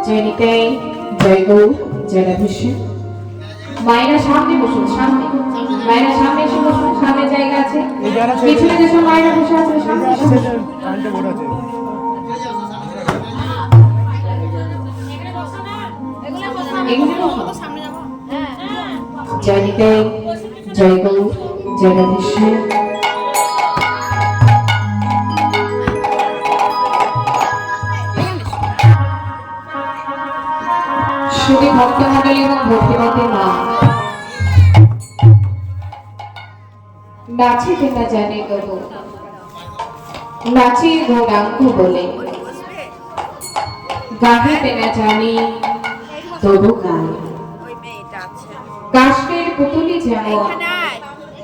জয়নিতাই জয় গৌর জয় রাধেশ্যাম। মায়েরা সামনে বসুন, সামনে মায়েরা সামনে এসে বসুন, সামনে জায়গা আছে। পিছনে যেসব মায়েরা বসে আছে সামনে এসে বসুন। জয়নিতাই জয় গৌর জয় রাধেশ্যাম। শুধু ভক্তমণ্ডলী এবং ভক্তিমতী মা নাচিতে না জানে তবু নাচে গৌরাঙ্গ বলে, গাহিতে না জানি তবু গায়। কাষ্টের পুতুলি যেমন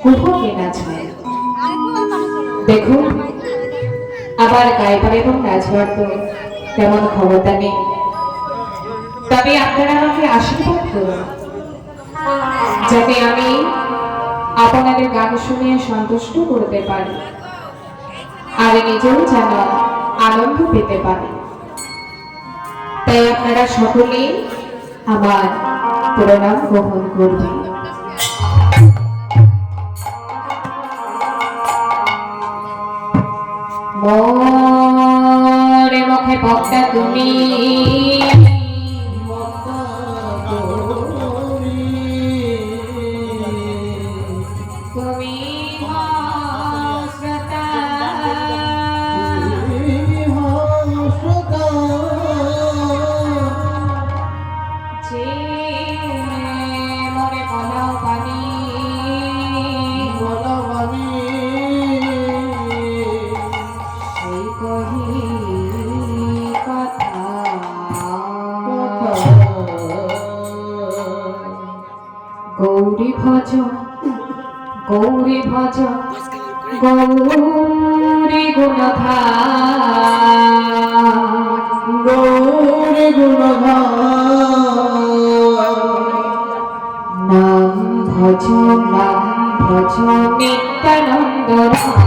কুহকে নাচায়, দেখুন আবার গাইবার এবং নাচবার তো তেমন ক্ষমতা নেই। তবে আপনারা আমাকে আশীর্বাদ করুন যাতে আমি আপনাদের গান শুনিয়ে সন্তুষ্ট করতে পারি আর নিজেও যেন আনন্দ পেতে পারি। তাই আপনারা সকলেই আমার প্রণাম গ্রহণ করবে। মোরে মুখে ভক্তা তুমি, তুমি শ্রোতা, যে মনে বলাও বাণী, সেই কহি কথা। গৌরী ভজ, গৌরী ভজ, গৌরী গুণধার, গৌরী গুণধার। নাম ভজ, নাম ভজ নিত্যানন্দ রাম।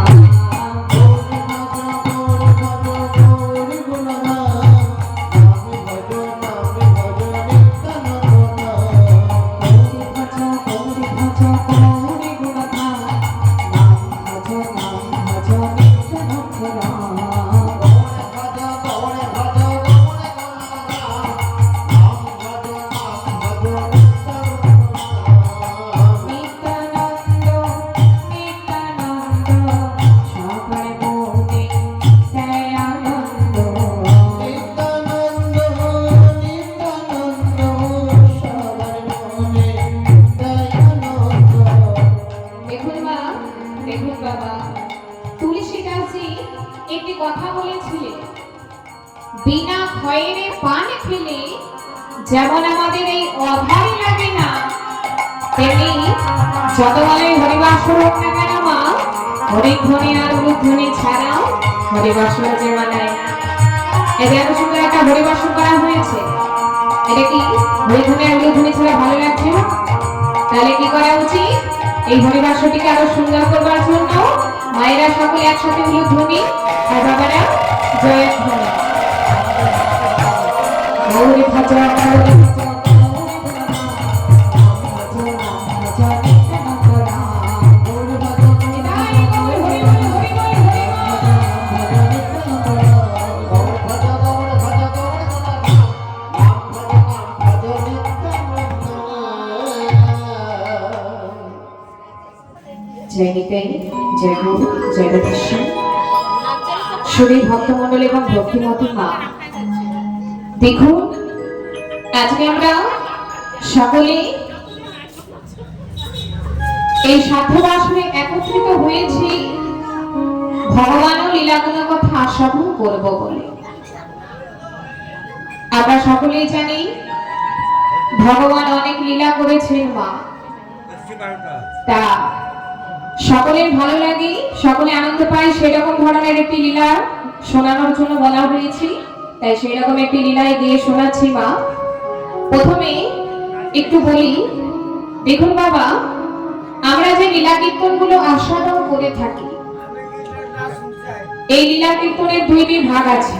একটি কথা বলেছিলেন, বিনা ভয়ের পান খেলে যেমন আমাদের এই অভাব লাগে না, তেমনি যত বলে হরিবাসর হোক না কেন মা, হরিধ্বনি আর উলুধ্বনি ছাড়াও হরিবাসর যে মানায় না। এই যে এত সুন্দর একটা হরিবাসর করা হয়েছে, এটা কি হরিধ্বনি আর উলুধ্বনি ছাড়া ভালো লাগছে না? তাহলে কি করা উচিত? এই হরিবাসরটিকে আরো সুন্দর করবার জন্য মায়েরা সকলে একসাথে উলুধ্বনি আর বাবারা জয়ধ্বনি। গৌরী ভজ, গৌরী ভজ, জয় নিতাই, জয় গুরু, জয় রাধেশ্যাম। সুধী ভক্তমণ্ডলী এবং ভক্তিমতী মা, দেখুন আজকে আমরা সকলে এই সাধ্যবাসনে একত্রিত হয়েছি ভগবান ও লীলাগুণ কথা আস্বাদন করব বলে। আমরা সকলেই জানি ভগবান অনেক লীলা করেছেন মা, তা সকলের ভালো লাগে, সকলে আনন্দ পায় সেরকম ধরনের একটি লীলা শোনানোর জন্য বলা হয়েছে, তাই সেই রকম একটি লীলায় গিয়ে শোনাচ্ছি মা। প্রথমে একটু বলি, দেখুন বাবা, আমরা যে লীলা কীর্তন গুলো আস্বাদন করে থাকি, এই লীলা কীর্তনের দুইটি ভাগ আছে,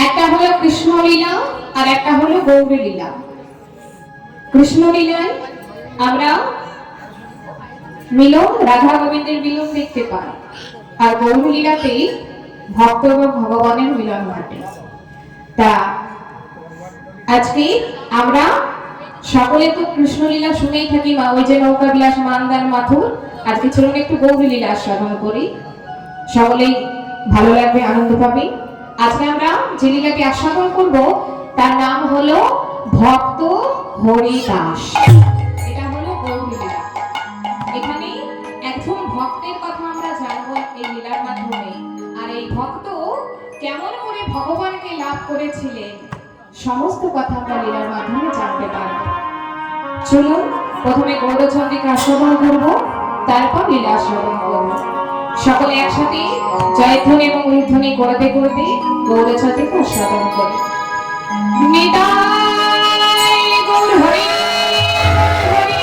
একটা হলো কৃষ্ণ লীলা আর একটা হলো গৌরী লীলা। কৃষ্ণ লীলায় আমরা মিলন, রাধা গোবিন্দের মিলন দেখতে পাই, আর গৌরী লীলাতে ভক্ত এবং ভগবানের মিলন ঘটে। তা আজকে আমরা সকলে তো কৃষ্ণ লীলা শুনেই থাকি মা, ওই যে নৌকা বিলাস মানদান মাথুর, আজকে চলুন একটু গৌরী লীলা আস্বাদন করি, সকলেই ভালো লাগবে, আনন্দ পাবে। আজকে আমরা যে লীলাটি আস্বাদন করব তার নাম হলো ভক্ত হরিদাস। এটা হলো গৌরী লীলা। এখানে একজন ভক্তের কথা আমরা জানবো এই লীলার মাধ্যমে, আর এই ভক্ত কেমন করে ভগবানকে লাভ করেছিলেন সমস্ত কথা আমরা লীলার মাধ্যমে জানতে পারবো। চলুন প্রথমে গৌড়চন্দ্রিকা আস্বাদন করব, তারপর লীলা আস্বাদন করব। সকলে একসাথে জয়ধ্বনি এবং উলুধ্বনি করতে করতে গৌড়চন্দ্রিকা আস্বাদন করি। নিতাই গৌর হরি হরি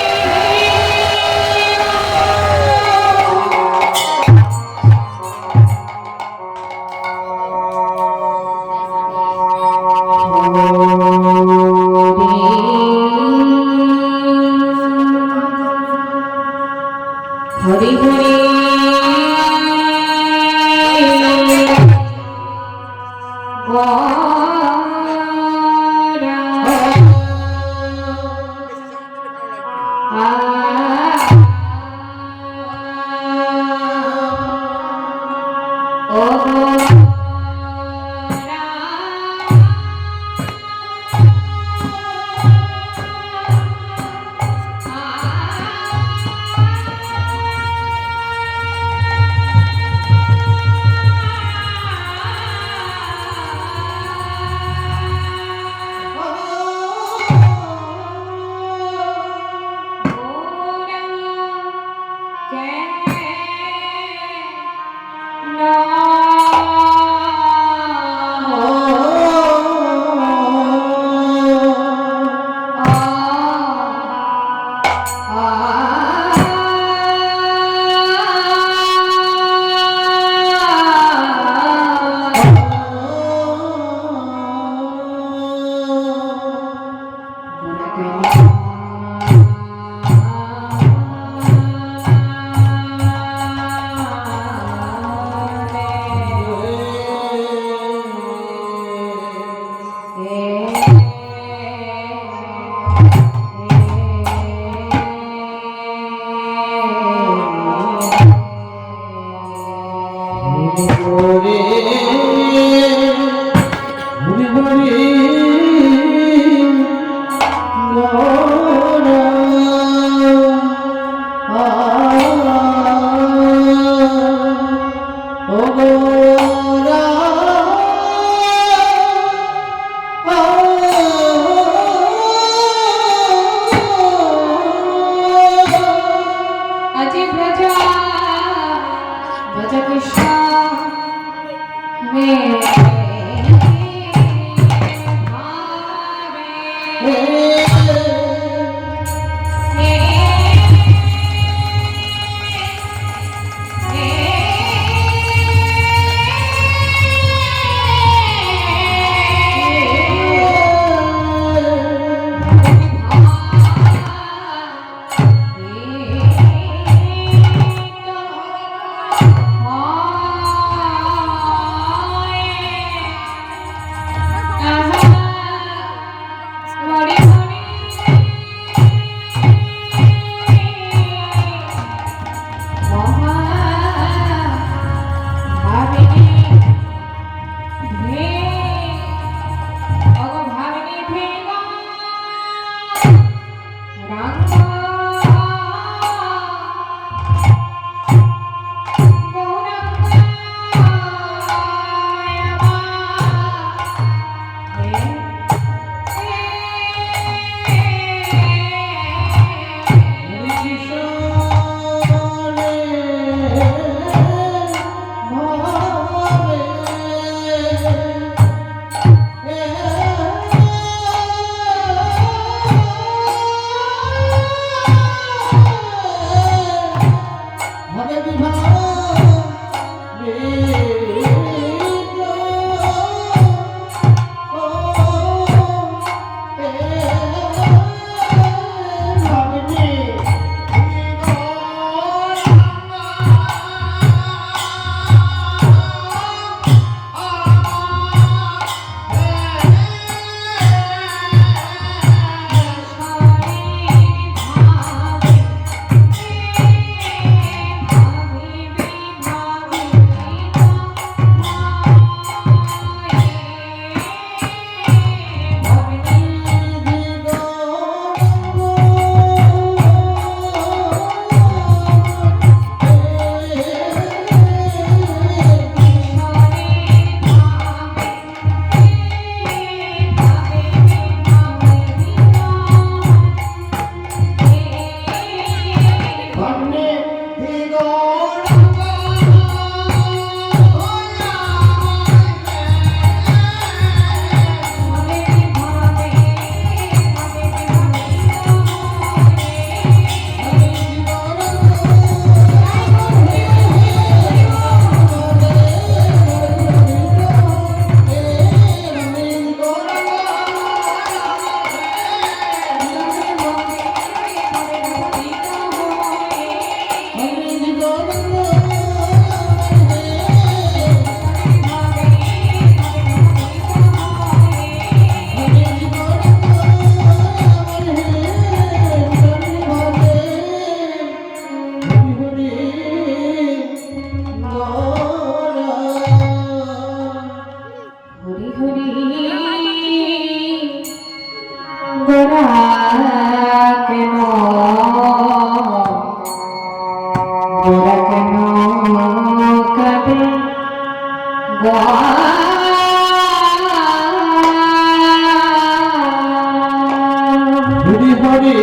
হরি হরি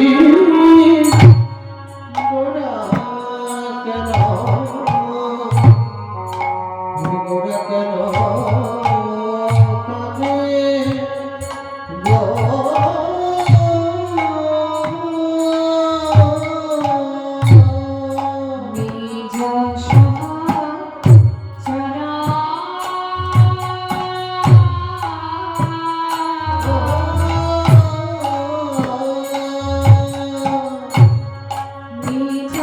গোরা কেন হরি গোরা কেন কাঁদে গো নিজ সহচরা নিজ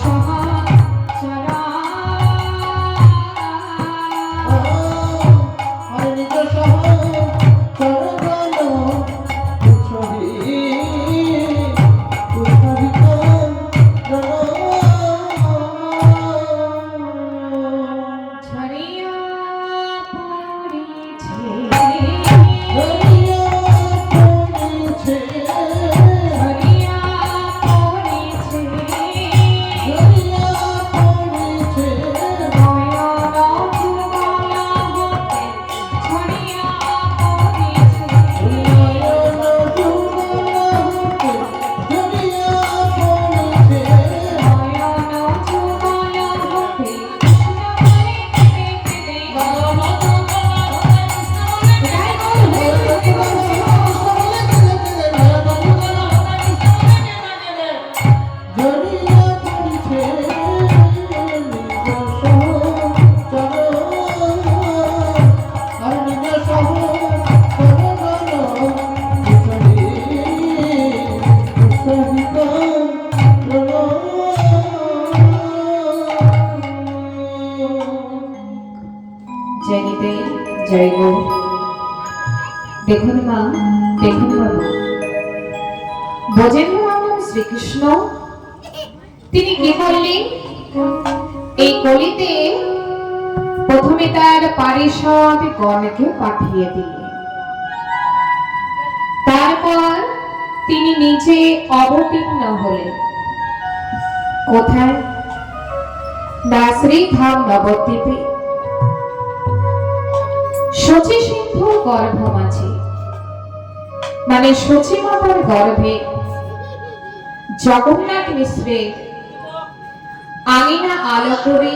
সহচরা ছড়িয়া পড়িয়া জয় গো। দেখুন মা, দেখুন বাবা, ব্রজেন্দ্র নন্দন শ্রীকৃষ্ণ তিনি কি করলেন? এই কলিতে প্রথমে তার পারিষদ গণকে পাঠিয়ে দিলেন, তারপর তিনি নিজে অবতীর্ণ হলেন। কোথায়? না শ্রীধাম নবদ্বীপে শচী সিন্ধু গর্ভ মাঝে, মানে শচী মাতার গর্ভে জগন্নাথ মিশ্রের আঙিনা আলো করে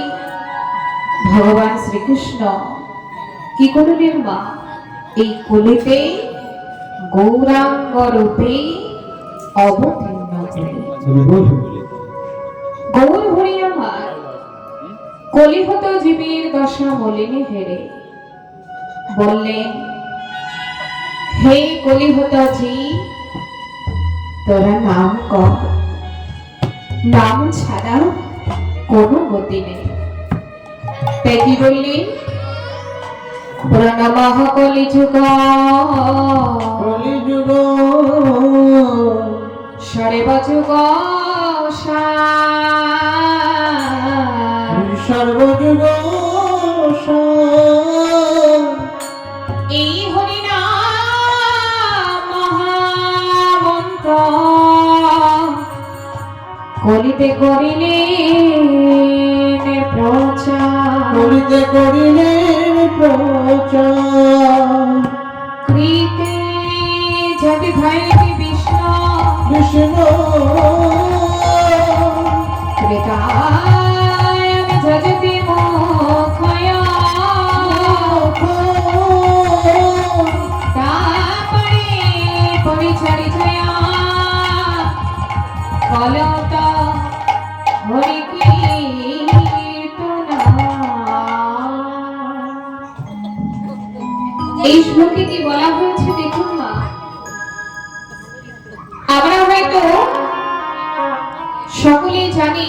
ভগবান শ্রীকৃষ্ণ কি করলেন মা? এই কলিতে গৌরাঙ্গ রূপে অবতীর্ণ হলেন। গৌর হরি আমার কলিহত জীবের দশা মলিনে হেরে বললেন, হে কলিহত জীব, তোরা নাম কর, নাম ছাড়া কোনো গতি নেই। তাই কি বললেন? প্রণমঃ কলিযুগ কলিযুগ সর্বযুগ সর্বযুগ এই হরিনাম মহামন্ত্র কলিতে করিলেন প্রচার, করিতে করিলেন প্রচার। কৃতে যদি ভাই বিষ্ণু বিষ্ণু কৃতায় যজতি মুখয় তাপরে পরিচরিচয়া কলত হরি কীর্তনা। এই শ্লোকে কি বলা হয়েছে দেখুন মা। আমরা হয়তো সকলে জানি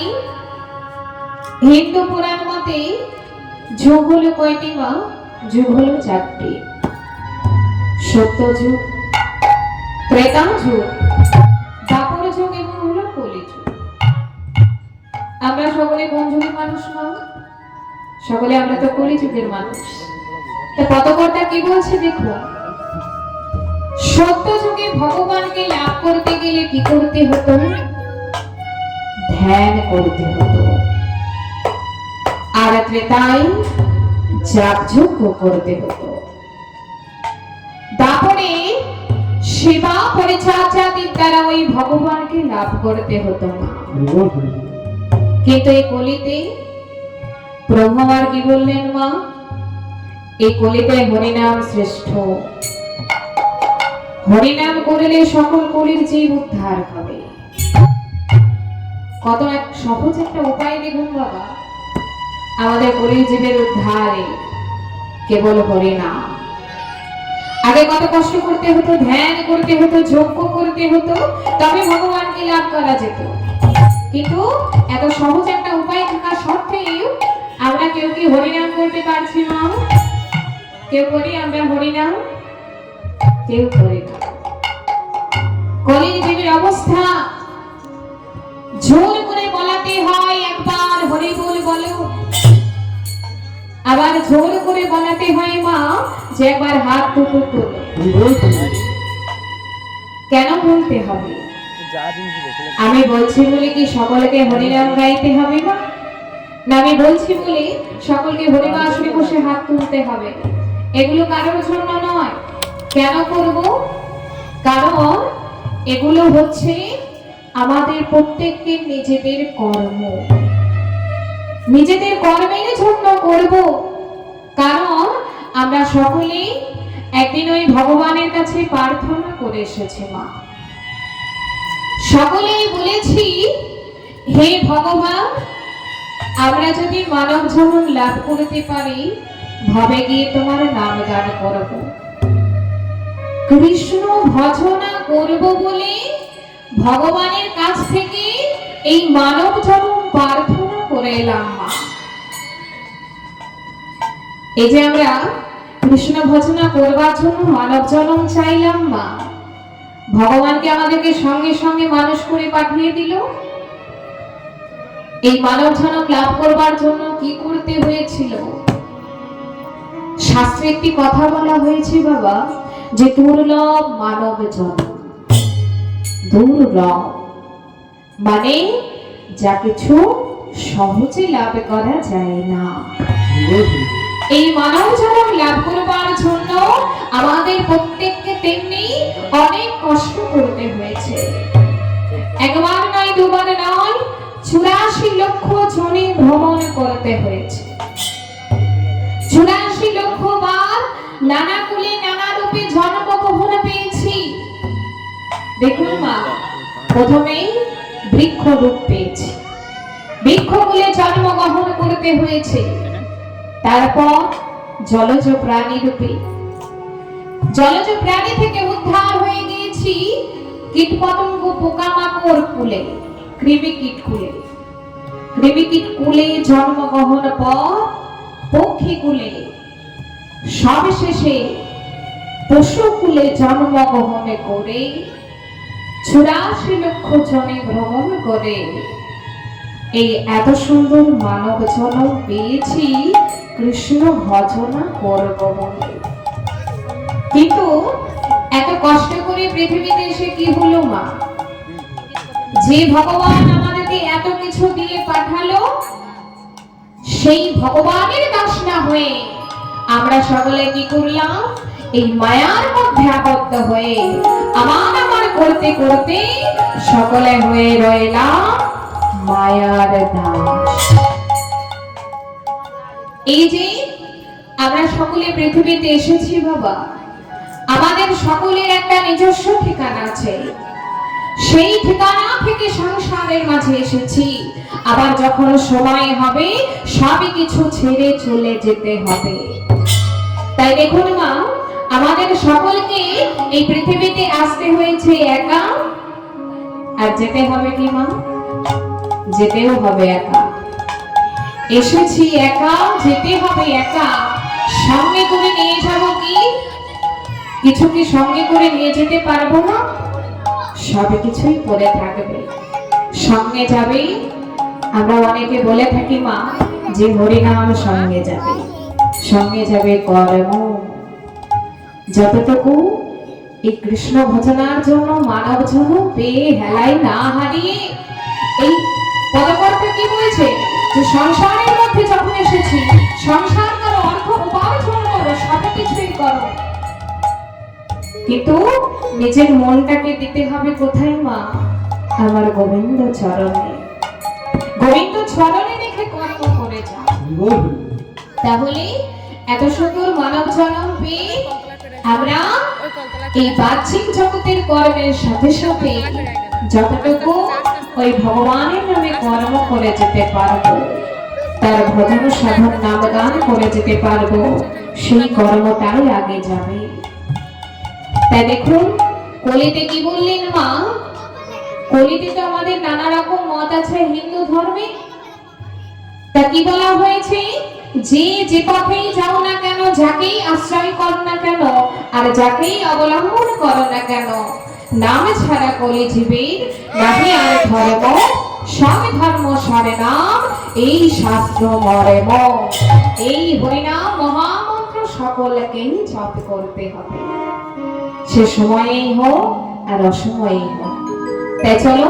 হিন্দু পুরাণ মতে যুগ হলো কয়টি মা? যুগ হলো চারটি। সত্য যুগ, ত্রেতা যুগ, দ্বাপর যুগ এবং হলো কলি যুগ। আমরা সকলে কোন যুগের মানুষ মা? সকলে আমরা তো কলি যুগের মানুষ। তা পদকর্তা কি বলছে দেখো, সত্য যুগে ভগবানকে লাভ করতে গেলে কি করতে হতো? ধ্যান করতে হতো। আর ত্রেতায় যাগযজ্ঞ করতে হতো। তারপরে সেবা পরিচর্যাদির দ্বারা ওই ভগবানকে লাভ করতে হতো না। কিন্তু এই কলিতে প্রভু আমার কি বললেন মা? এই কলিতে হরিনাম শ্রেষ্ঠ। হরিনাম করলে সকল কলির জীব উদ্ধার হবে। কত এক সহজ একটা উপায় দেখুন বাবা, আমাদের কলির জীবের উদ্ধারে কেবল হরিনাম। আগে কত কষ্ট করতে হতো, ধ্যান করতে হতো, যজ্ঞ করতে হতো, তবে ভগবানকে লাভ করা যেত। কিন্তু এত সহজ একটা উপায় থাকা সত্ত্বেও আমরা কেউ কি হরিনাম করতে পারছি না? কেউ করি আমরা হরিনাম? কেউ করি না। কলির জীবের অবস্থা, জোর করে বলাতে হয় একবার হরি বল বলো, আবার জোর করে বলাতে হয় মা যে একবার হাত দুটো তোলো। কেন বলতে হবে? আমি বলছি বলে কি সকলকে হরিনাম গাইতে হবে না? না আমি বলছি বলে সকলকে হরিনাম আসরে বসে হাত তুলতে হবে? এগুলো কারোর জন্য নয়। কেন করব? কারণ এগুলো হচ্ছে আমাদের প্রত্যেককে নিজেদের কর্ম, নিজেদের কর্মের জন্য করব। কারণ আমরা সকলেই একদিন ওই ভগবানের কাছে প্রার্থনা করে এসেছি মা। সকলেই বলেছি, হে ভগবান, আমরা যদি মানব জীবন লাভ করতে পারি, ভবে গিয়ে তোমার নাম গান করব, কৃষ্ণ ভজনা করব বলে ভগবানের কাছ থেকে এই মানব জীবন প্রার্থনা করে এলাম মা। এই যে আমরা কৃষ্ণ ভজনা করবার জন্য মানব জন্ম চাইলাম মা, ভগবানকে আমাদেরকে সঙ্গে সঙ্গে মানুষ করে পাঠিয়ে দিল। এই মানব জন্ম লাভ করবার জন্য কি করতে হয়েছিল? শাস্ত্রে একটি কথা বলা হয়েছে বাবা, যে দুর্লভ মানব জন্ম। দুর্লভ মানে যা কিছু সহজে লাভ করা যায় না। এই মানব জন্ম লাভ করবার জন্য আমাদের প্রত্যেককে তেমনি অনেক কষ্ট করতে হয়েছে। একবার নয়, দুবার নয়, 84 লক্ষ জনে ভ্রমণ করতে হয়েছে। 84 লক্ষ বার নানা কুলে নানা রূপে জন্মগ্রহণ পেয়েছি। দেখুন মা, প্রথমেই বৃক্ষ রূপ পেয়েছি, বৃক্ষকুলে জন্মগ্রহণ করতে হয়েছে। তারপর জলজ প্রাণী রূপে, জলজ প্রাণী থেকে উদ্ধার হয়ে গিয়েছি কীটপতঙ্গ পোকামাকড় কুলে, কৃমিকীট কুলে। কৃমিকীট কুলে জন্মগ্রহণ পর পক্ষী কুলে, সবশেষে পশু কুলে জন্মগ্রহণ করে 84 লক্ষ জনে ভ্রমণ করে এই এত সুন্দর মানব জন্ম পেয়েছি কৃষ্ণ ভজনা করব বলে। কিন্তু এত কষ্ট করে পৃথিবীতে এসে কি হলো মা? যে ভগবান আমাদেরকে এত কিছু দিয়ে পাঠালো, সেই ভগবানের দাস না হয়ে আমরা সকলে কি করলাম? এই মায়ার মধ্যে আবদ্ধ হয়ে আমার করতে করতে সকলে হয়ে রইলাম মায়ার দাস। এই যে আমরা সকলে পৃথিবীতে এসেছি বাবা, আমাদের সকলের একটা নিজস্ব ঠিকানা আছে। সেই ঠিকানা থেকে সংসারের মাঝে এসেছি। আবার যখন সময় হবে সবই কিছু ছেড়ে চলে যেতে হবে। তাই দেখুন মা, আমাদের সকলকে এই পৃথিবীতে আসতে হয়েছে একা, আর যেতে হবে কি মা? যেতেও হবে একা। এসেছি একা, যেতে হবে একা। সঙ্গে করে নিয়ে যাব কি? কিছু কি সঙ্গে করে নিয়ে যেতে পারবো না? সব কিছুই পড়ে থাকবে। সঙ্গে যাবে, আমরা অনেকে বলে থাকি মা যে হরিনাম সঙ্গে যাবে, সঙ্গে যাবে কর্ম। যতটুকু এই কৃষ্ণ ভজনার জন্য মানব জন্ম পেয়ে হেলাই না হারিয়ে, এই পদকর্তা কি বলছে যে সংসারের মধ্যে যখন এসেছি, সংসার করো, অর্থ উপার্জন করো, সব কিছুই করো, কিন্তু নিজের মনটাকে দিতে হবে কোথায় মা? আমার গোবিন্দ চরণে। গোবিন্দ চরণে রেখে কর্ম করে যাও। তাহলে এত সুন্দর মানব জন্ম পেয়ে আমরা এই বাহ্যিক জগতের কর্মের সাথে সাথে যতটুকু ওই ভগবানের নামে কর্ম করে যেতে পারবো, তার ভজন সাধন নাম গান করে যেতে পারবো, সেই কর্মটাই আগে যাবে। তাই দেখুন কলিতে কি বললেন মা? কলিতে তো আমাদের নানা রকম মত আছে হিন্দু ধর্মে। তা কি বলা হয়েছে? যে যে পথেই যাও না কেন, যাকেই আশ্রয় করো না কেন, আর যাকেই অবলম্বন করো না কেন, নাম ছাড়া কলি জীবের নাহি আর ধর্ম, সব ধর্ম সারে নাম, এই শাস্ত্র মরে মন। এই হরিনাম মহামন্ত্র সকলকেই জপ করতে হবে, সে সময়েই হোক আর অসময়েই হোক। তাই চলো,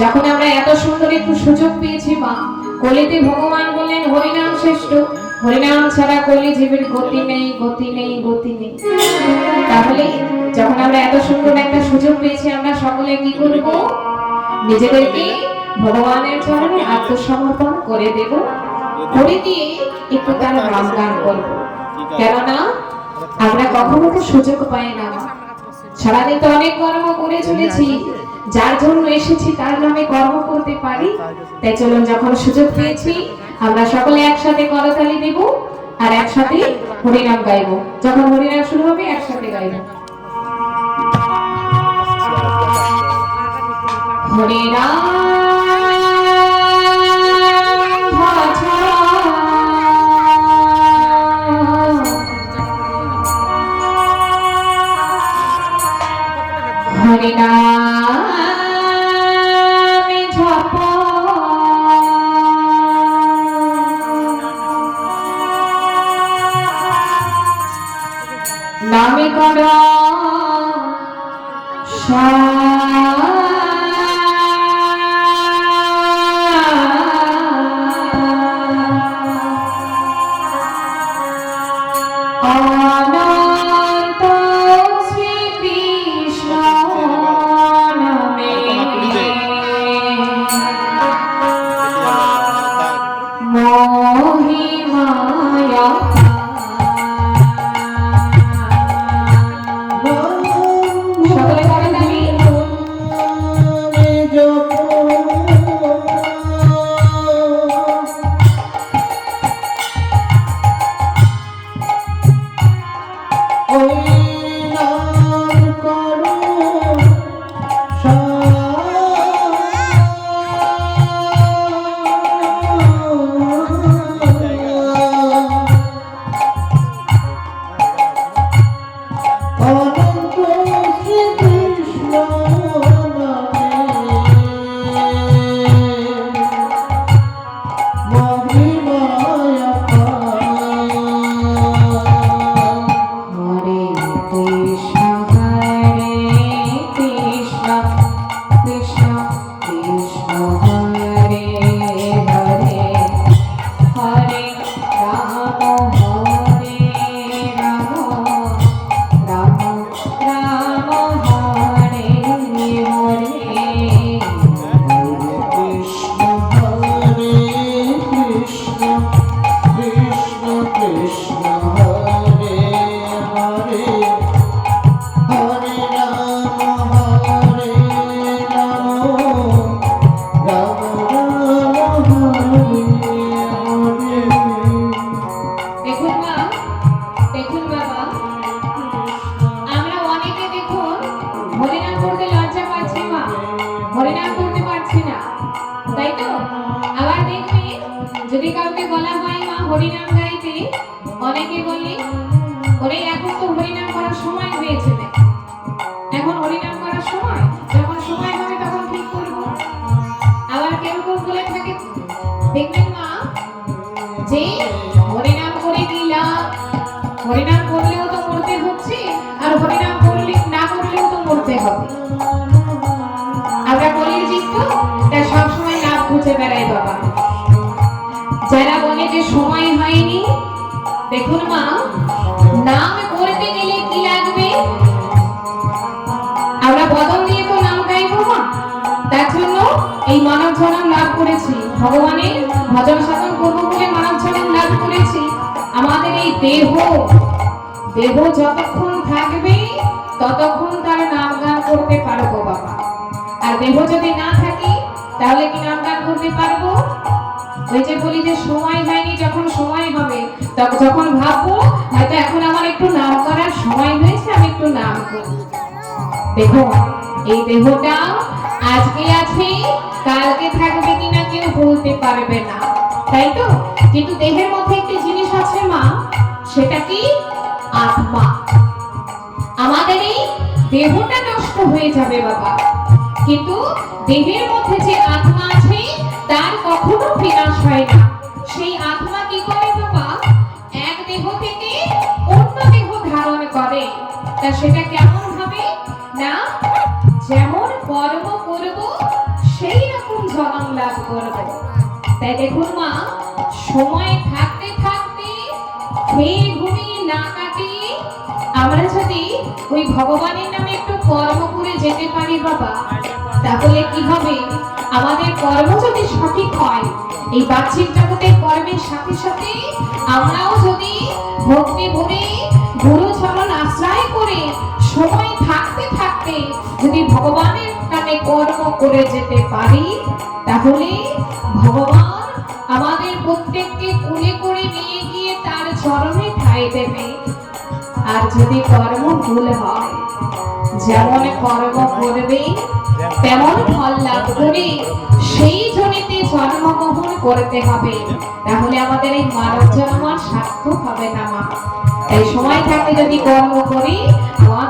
যখন আমরা এত সুন্দর একটু সুযোগ পেয়েছি মা, কলিতে ভগবান বললেন হরিনাম শ্রেষ্ঠ, হরিনাম ছাড়া কলি জীবের গতি নেই, গতি নেই, গতি নেই। তাহলে যখন আমরা এত সুন্দর একটা সুযোগ পেয়েছি, আমরা সকলে কি করব? নিজেদেরকে ভগবানের চরণে আত্মসমর্পণ করে দেব, করে দিয়ে একটু তার নাম গান করব। কেননা আমরা কখনো তো সুযোগ পাই না। সারাদিন তো অনেক কর্ম করে চলেছি, যার জন্য এসেছি তার নামে কর্ম করতে পারি। তাই চলুন, যখন সুযোগ পেয়েছি আমরা সকলে একসাথে করতালি দেব আর একসাথে হরিনাম গাইব। যখন হরিনাম শুরু হবে একসাথে গাইব। হরিনাম হরি নামে জপ নামে কর অনন্ত শ্রীকৃষ্ণ নামে মহিমায়া সকলে বলেন আমি যদি কাউকে বলা হয় মা হরিনাম গাইতে, অনেকে বলে ওরে এখন তো হরিনাম করার সময় হয়েছে না, এখন হরিনাম করার সময়, যখন সময় হবে তখন ঠিক করব। আবার কেউ কেউ বলে থাকে দেখবেন মা যে হরিনাম করে দিলাম, হরিনাম করলেও তো মরতে হচ্ছে আর হরিনাম করলে না করলেও তো মরতে হবে। আমরা বলি যে তো তাই সবসময় লাভ খুঁজে বেড়াই বাবা। যারা বলে যে সময় হয়নি, দেখুন মা নাম করতে গেলে কি লাগবে? আমরা বদল দিয়ে তো নাম গাইবো মা, তার জন্য এই মানব জন্ম লাভ করেছি, ভগবানের ভজন সাধন করবো বলে মানব জন্ম লাভ করেছি। আমাদের এই দেহ যতক্ষণ থাকবে ততক্ষণ তার নাম গান করতে পারবো বাবা। আর দেহ যদি না থাকে তাহলে কি নাম গান করতে পারবো? ওই যে বলি যে সময় হয়নি, যখন সময় হবে যখন ভাববো হয়তো এখন আমার একটু নাম করার সময় হয়েছে, আমি একটু নাম করব। দেখো এই দেহটা আজকে আছে, কালকে থাকবে কিনা কেউ বলতে পারবে না, তাই তো? কিন্তু দেহের মধ্যে একটি জিনিস আছে মা, সেটা কি? আত্মা। আমাদের এই দেহটা নষ্ট হয়ে যাবে বাবা, কিন্তু দেহের মধ্যে যে আত্মা আছে তার কখনো বিনাশ হয় না। সেই আত্মা কি করে বাবা? এক দেহ থেকে অন্য দেহ ধারণ করে। তা সেটা কেমন হবে না? যেমন কর্ম করব সেই রকম জন্ম লাভ করব। তাই দেখুন মা, সময় থাকতে থাকতে খেয়ে ঘুমিয়ে না কাটিয়ে আমরা যদি ওই ভগবানের নামে একটু কর্ম করে যেতে পারি বাবা, তাহলে কি হবে? আমাদের কর্ম যদি সঠিক হয়, এই বাহ্যিক জগতের কর্মের সাথে সাথে আমরাও যদি ভক্তি ভরে গুরু চরণ আশ্রয় করে সময় থাকতে থাকতে যদি ভগবানের নামে কর্ম করে যেতে পারি, তাহলে ভগবান আমাদের প্রত্যেককে কোলে করে নিয়ে গিয়ে তার চরণে ঠাঁই দেবে। আর যদি কর্ম ভুল হয়, যেমন কর্ম করবে তেমন ফল লাভ করে সেই জনিতে জন্মগ্রহণ করতে হবে, তাহলে আমাদের এই মানব জন্ম সার্থক হবে না মা। তাই সময় থাকতে যদি কর্ম করি,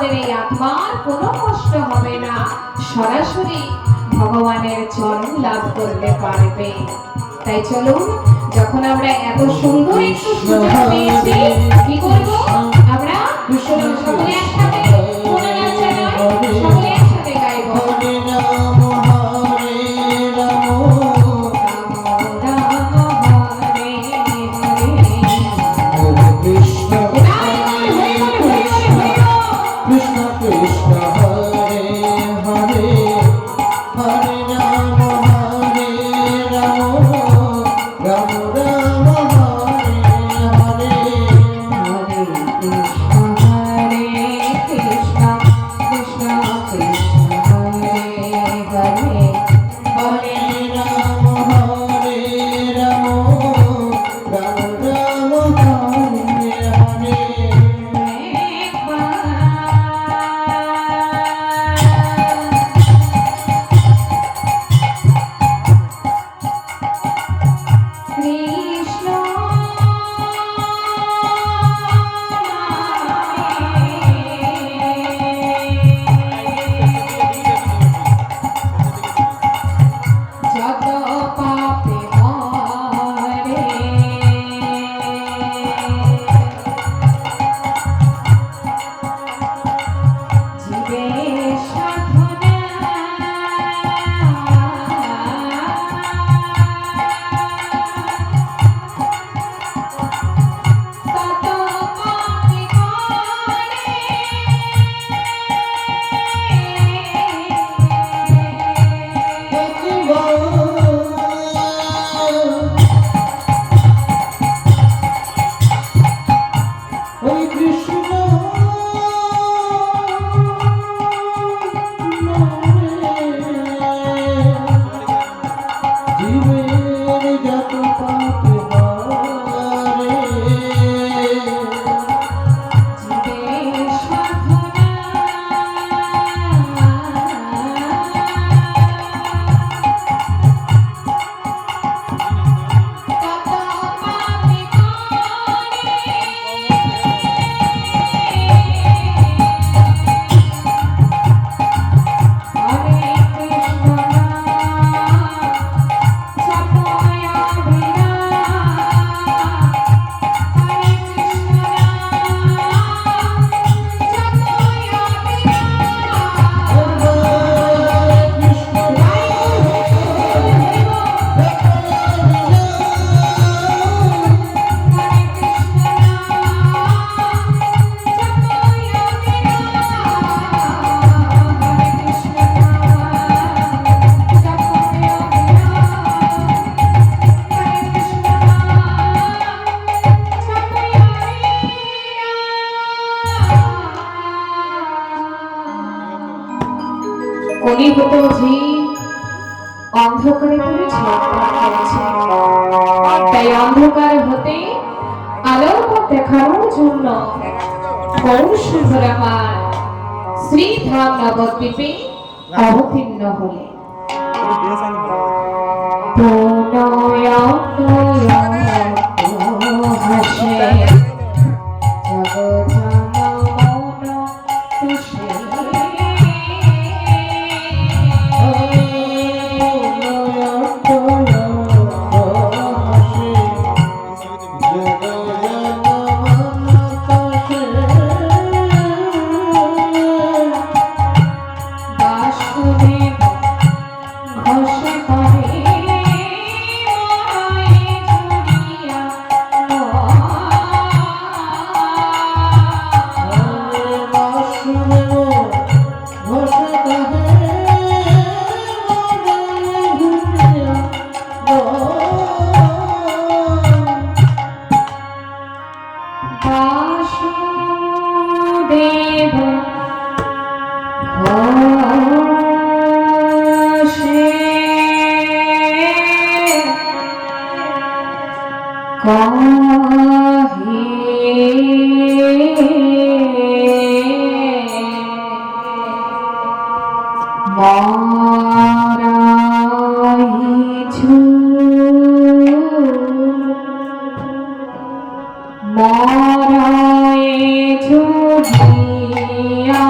আমাদের এই আত্মার কোনো কষ্ট হবে না, সরাসরি ভগবানের চরণ লাভ করতে পারবে। তাই চলুন, যখন আমরা এত সুন্দর একটু সুযোগ পেয়েছি, কি করব? আমরা সকলে একসাথে মনোনাচা নয়, সকলে একসাথে গাইব। হরে রাম হরে রাম রাম রাম হরে হরে, হরে কৃষ্ণ হরে হরে হরে কৃষ্ণ কৃষ্ণ হরে হরে হরে রাম রাম রাম হরে হরে হরে কৃষ্ণ কৃষ্ণ কৃষ্ণ হরে হরে, হরে রাম রাম হরে হরে কৃষ্ণ যত পাপে মরে, জীবের সাধনা তত পাপে হরে কৃষ্ণ জীবের যত পাপ হরে জীবের সাধনা তত পাপে হরে কৃষ্ণ জপয় বিনা, হরে কৃষ্ণ জপয় বিনা, হরে কৃষ্ণ হরে কৃষ্ণ জপয় বিনা, হরে কৃষ্ণ জপয় বিনা, হরে কৃষ্ণ কলিযুগ জি অন্ধকারে পুরো ঝলমল করছে, তাই অন্ধকার হতে আলোর পথ দেখানোর জন্য গৌর সুন্দর আমার শ্রীধাম নবদ্বীপে অবতীর্ণ হলে হাসে বাসুদেব ঘোষে করে ঝুড়িয়া বাসুদেব ঘোষে মারাইছু মারাইছু দিয়া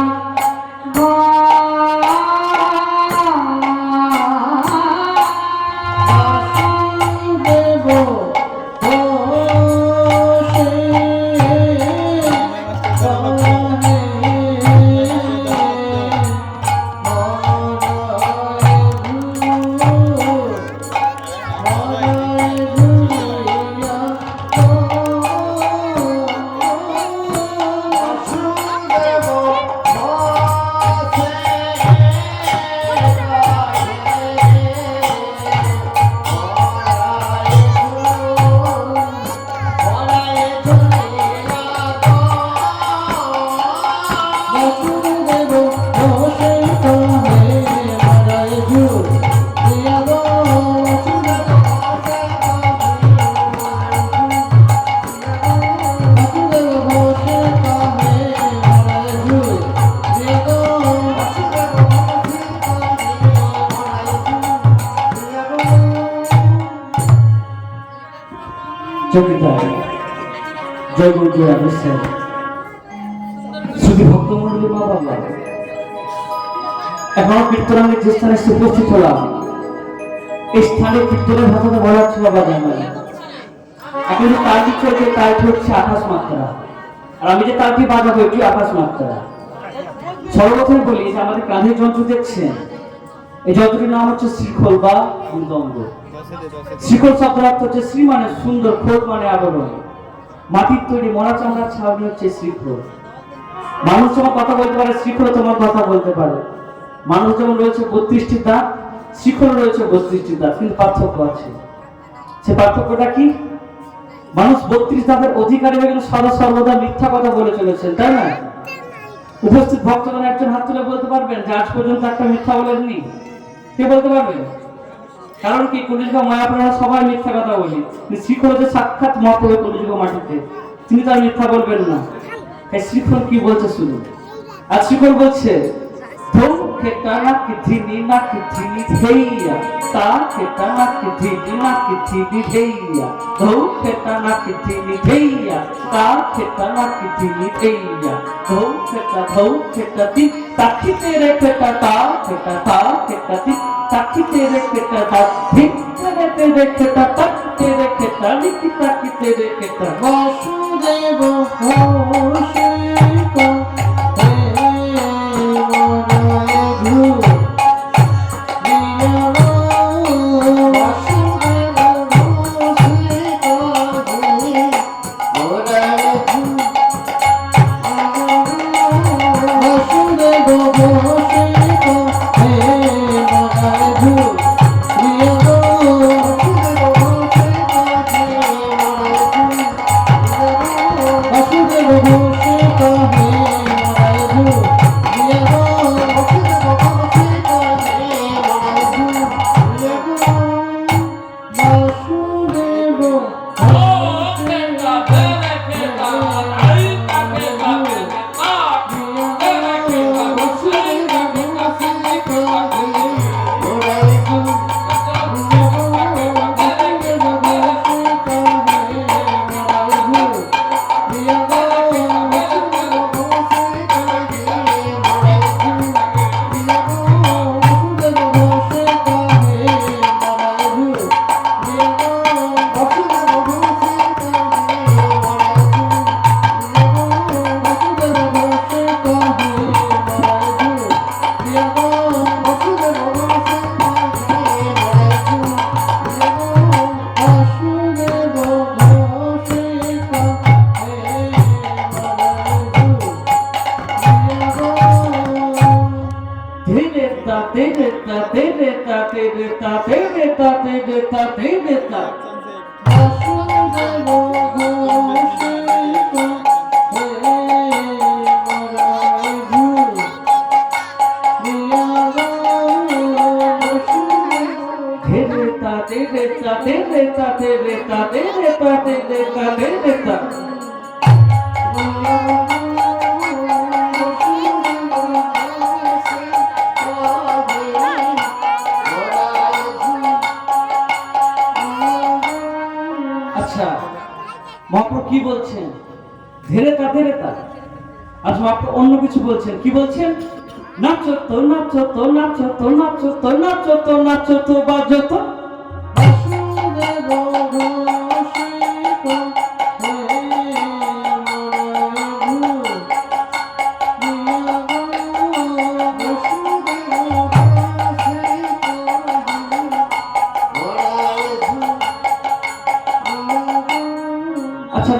জয় গুরু জয় আবিষ্কার শুধু ভক্তমন্ডলী মা বাবা এখন কীর্তনের যে স্থানে এসে উপস্থিত হলাম এই স্থানে কীর্তনের ভাষাতে বলা হচ্ছে বাবা জানাই এখন যে তালটি চলছে তালটি হচ্ছে আকাশ মাত্রা আর আমি যে তালটি বাজাবো এটি আকাশ মাত্রা সর্বপ্রথমে বলি যে আমাদের কাঁধের যন্ত্র দেখছেন এই যন্ত্রটির নাম হচ্ছে শ্রীখোল বা মৃদঙ্গ। শ্রীখোল শব্দের অর্থ হচ্ছে শ্রী মানে সুন্দর, খোল মানে আবরণ। মাটির তৈরি মরা চামড়ার ছাউনি হচ্ছে শ্রীখোল। মানুষ যেমন কথা বলতে পারে, শ্রীখোল তোমার কথা বলতে পারে। মানুষ যেমন রয়েছে 32টি দাঁত, শ্রীখোল রয়েছে 32টি দাঁত, কিন্তু পার্থক্য আছে। সে পার্থক্যটা কি? মানুষ 32 দাঁতের অধিকারী হয়ে কিন্তু সদা সর্বদা মিথ্যা কথা বলে চলেছেন, তাই না? উপস্থিত ভক্তগণ একজন হাত তুলে বলতে পারবেন যে আজ পর্যন্ত একটা মিথ্যা বলেননি? কে বলতে পারবেন? কারণ কি, কলিযুগ মায়াপ্রাণা সবাই মিথ্যা কথা বলি, শ্রীখোল যে সাক্ষাৎ মহাপ্রভু কলিযুগ মাটিতে, তিনি তার মিথ্যা বলবেন না। তাই শ্রীখোল কি বলছে শুনুন। আর শ্রীখোল বলছে ধৌ খেটা না কি ধিনি না কি ধিনি ধেইয়া, তা খেটা না কি ধিনি না কি ধিনি ধেইয়া, ধৌ খেটা না কি ধিনি ধেইয়া, তা খেটা না কি ধিনি ধেইয়া, ধৌ খেটা দি তাকি তেরে খেটা তা খেটা দি তাকি তেরে খেটা তা ধিক তেরে খেটা তাক তেরে খেটা লিখি তাকি তেরে খেটা বাসুদেব হোশিকা মহাপ্রভু কি বলছেন? ধীরে তা আজ মহাপ্রভু অন্য কিছু বলছেন। কি বলছেন? নাচো তো নাচো তো নাচো তো নাচো তো নাচো তো নাচো তো বাজো তো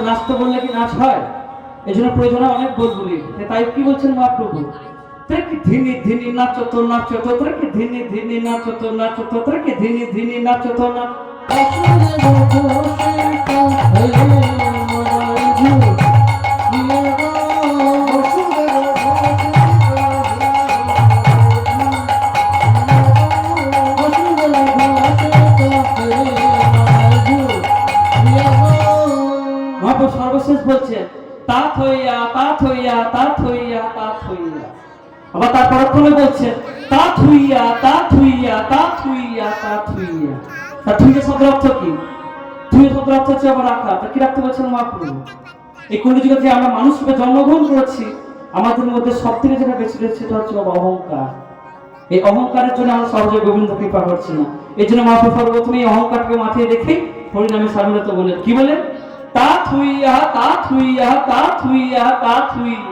নাচতে বললে কি নাচ হয়? এই জন্য প্রয়োজন অনেক বলবুলি। তাই কি বলছেন মহাপ্রভু? কি ধিনি ধিনি নাচো তো নাচো তো, কি ধিনি ধিনি নাচো তো নাচো তো, কি ধিনি ধিনি নাচো তো না সর্বশেষ বলছেন তাত হইয়া তাত হইয়া তাত হইয়া তাত হইয়া। আবার তার পরক্ষণে বলছেন তাত হইয়া তাত হইয়া তাত হইয়া তাত হইয়া। তার থুইয়া শব্দের অর্থ কি? থুইয়া শব্দের অর্থ হচ্ছে আবার রাখা। তা কি রাখতে বলছেন মহাপ্রভু? এই কলিযুগে যে আমরা মানুষ রূপে জন্মগ্রহণ করেছি, আমাদের মধ্যে সব থেকে যেটা বেশি রয়েছে সেটা হচ্ছে বাবা অহংকার। এই অহংকারের জন্য আমরা সহজে গোবিন্দ কৃপা করছি না। এই জন্য মহাপ্রভু সর্বপ্রথমে এই অহংকারকে মাথায় রেখে হরিনামে সামিলত বলেন, কি বলে? তা থুইয়া তা থুইয়া তা থুইয়া তা থুইয়া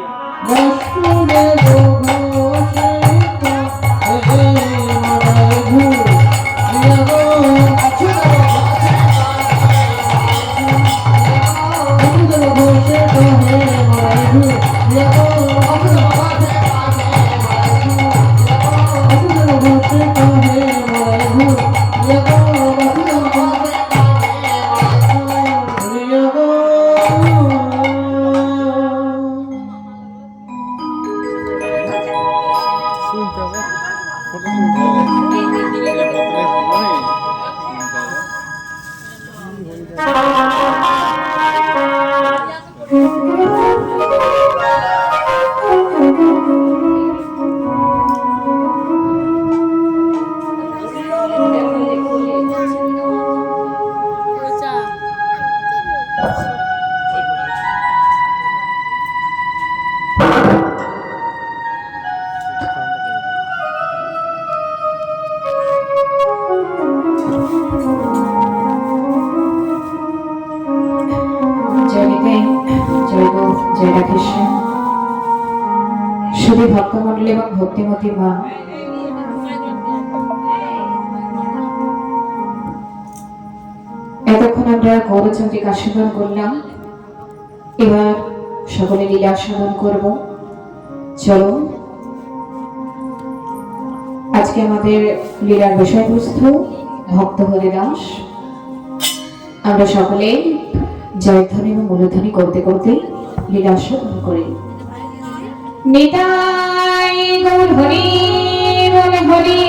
শুধু ভক্তমণ্ডলী এবং ভক্তিমতী মা এতক্ষণ আমরা গৌরচন্দ্রিক আস্বাদন করলাম, এবার সকলে লীলা আস্বাদন করব। চলো, আজকে আমাদের লীলার বিষয়বস্তু ভক্ত হরিদাস। আমরা সকলে জয়ধ্বনি এবং মূলধ্বনি করতে করতে লীলা আস্বাদন করি। নিতাই গৌর হরি বল হরি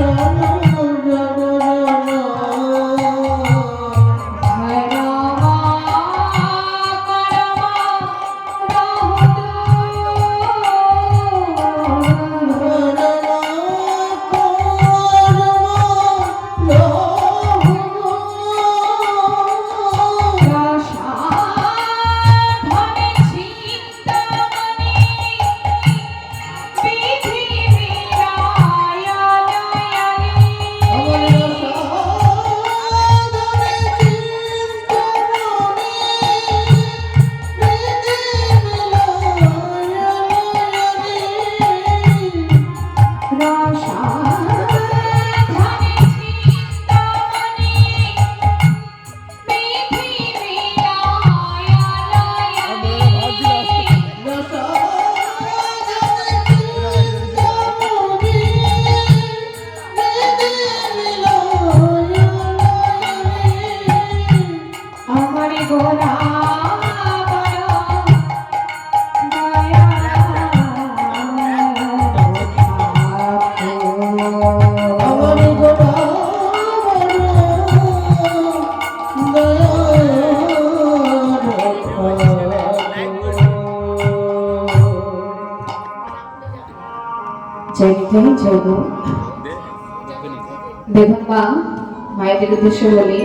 Shana দেখুন মা, মায়েদের উদ্দেশ্যে বলি,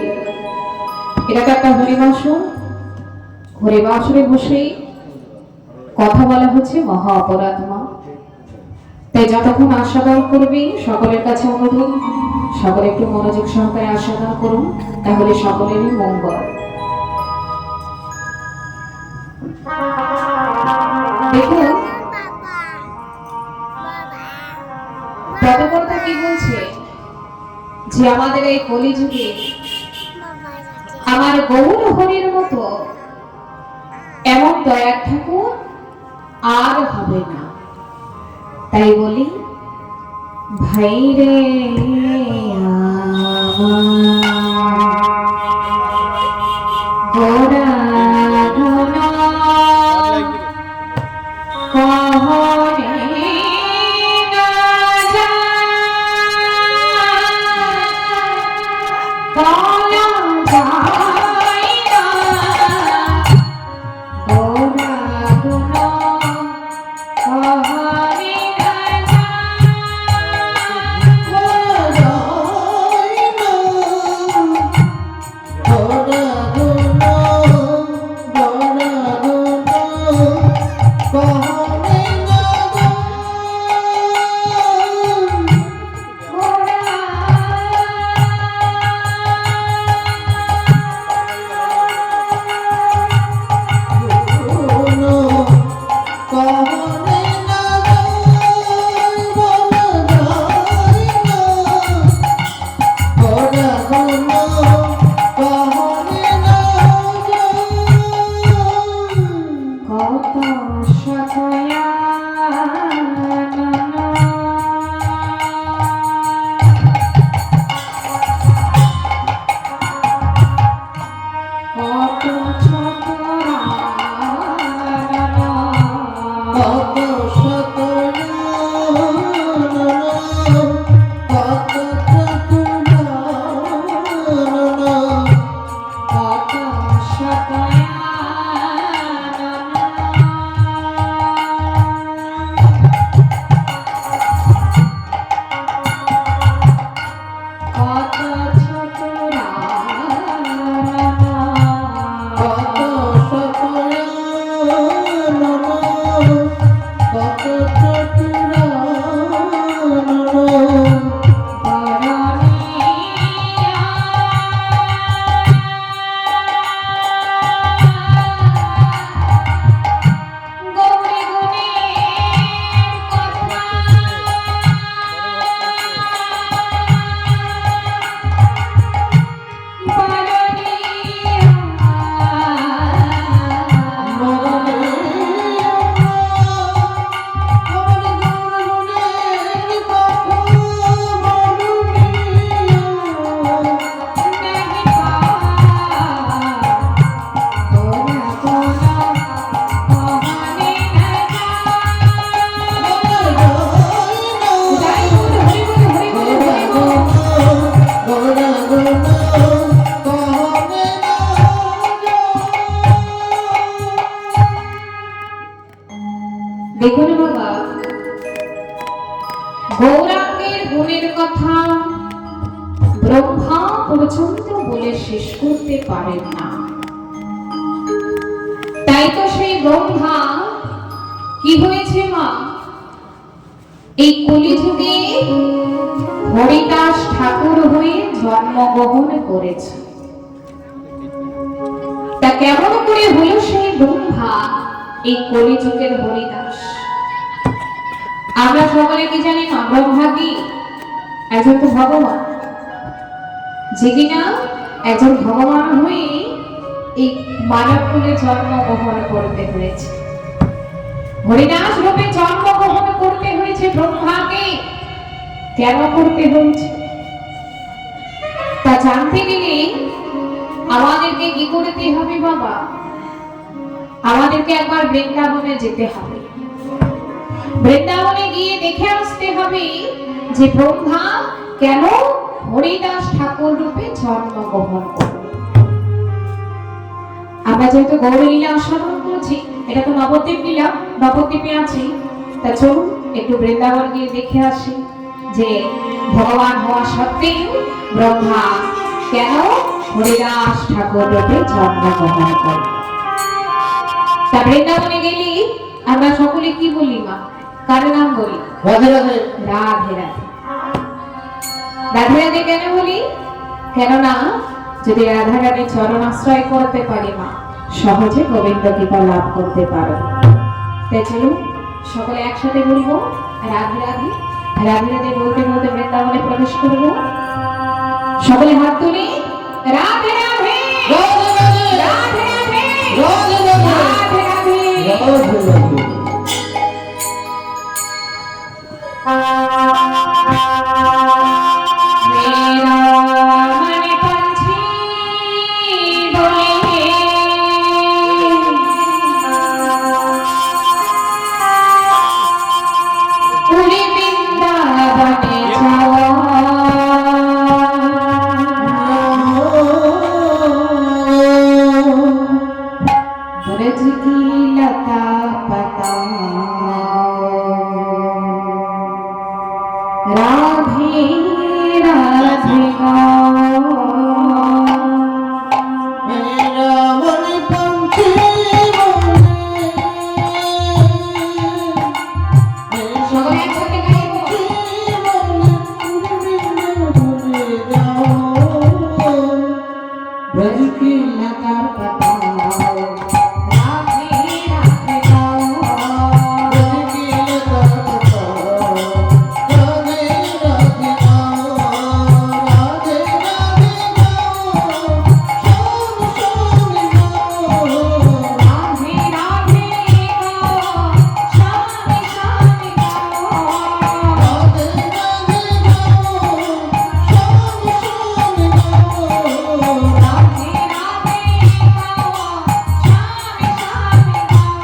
এটা তো একটা হরিবাসর। হরিবাসরে বসে কথা বলা হচ্ছে মহা অপরাধ মা। তাই যতক্ষণ আস্বাদন করবি, সকলের কাছে অনুরোধ, সকলে একটু মনোযোগ সহকারে আস্বাদন করুন, তাহলে সকলেরই মঙ্গল। দেখুন পদকর্তা কি বলছে, যে আমাদের এই কলিযুগে আমার গৌর হরির মতো এমন দয়ার ঠাকুর আর হবে না। তাই বলি, ভাই রে দেখুন বাবা, গৌরাঙ্গের গুণের কথা ব্রহ্মা পর্যন্ত বলে শেষ করতে পারেন না। তাই তো সেই ব্রহ্মা কি হয়েছে মা, এই কলিযুগে হরিদাস ঠাকুর হয়ে জন্মগ্রহণ করেছে। তা কেমন করে হলো সেই ব্রহ্মা এই কলিযুগের হরিদাস? আমরা সকলে কি জানি না, ব্রহ্মা কি একজন তো ভগবান, যে কিনা একজন ভগবান হয়ে এই মানব কুলে জন্মগ্রহণ করতে হয়েছে, হরিদাস রূপে জন্মগ্রহণ করতে হয়েছে ব্রহ্মাকে। কেন করতে হয়েছে তা জানতে গেলে আমাদেরকে কি করতে হবে বাবা? আমাদেরকে একবার বৃন্দাবনে যেতে হবে। বৃন্দাবনে গিয়ে দেখে আসতে হবে যে ব্রহ্মা কেন হরিদাস ঠাকুর রূপে জন্মগ্রহণ করল। আমরা যেহেতু গৌরলীলা অনুসরণ করছি, এটা তো নবদ্বীপ লীলা, নবদ্বীপে আছি, তা চলুন একটু বৃন্দাবন গিয়ে দেখে আসি যে ভগবান হওয়া সত্ত্বেও ব্রহ্মা কেন হরিদাস ঠাকুর রূপে জন্মগ্রহণ করল। তা বৃন্দাবনে গেলি আমরা সকলে কি বলি মা? কার নাম বলি? রাধে রাধে। রাধে রাধে। রাধে রাধে কেন বলি? কেননা যদি রাধা রানী চরণ আশ্রয় করতে পারি মা, সহজে গোবিন্দ কৃপা লাভ করতে পারো। তাই চলুন সকলে একসাথে বলবো রাধে রাধে। রাধে রাধে বলতে বলতে বৃন্দাবনে প্রবেশ করব। সকলে হাত তুলি রাধে রাধে রাধে রাধে রাধে রাধে রাধে। मेरा मन पंछी बोले उड़े वृंदावन जाओ ब्रज की लता पता राधे राधे मेरा मन पंछी সকলে একসাথে গাইবো ब्रज की लता पता राधे राधे गाओ ब्रज की लता पता राधे राधे गाओ राधे राधे गाओ शाम शाम गाओ राधे राधे गाओ शाम शाम गाओ राधे राधे गाओ शाम शाम गाओ राधे राधे गाओ शाम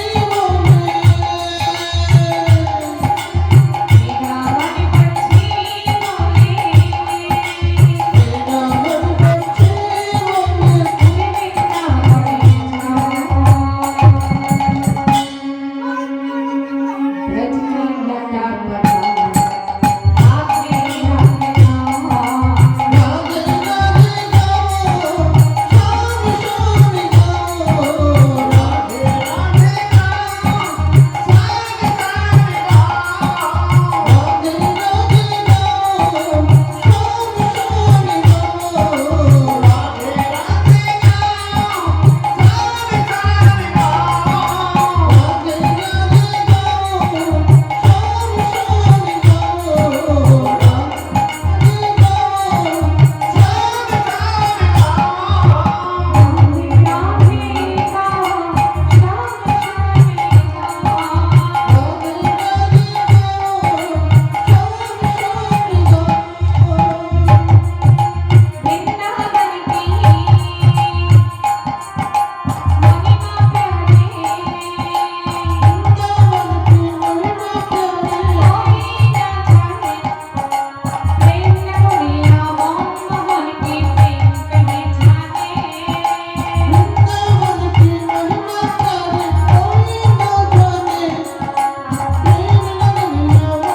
शाम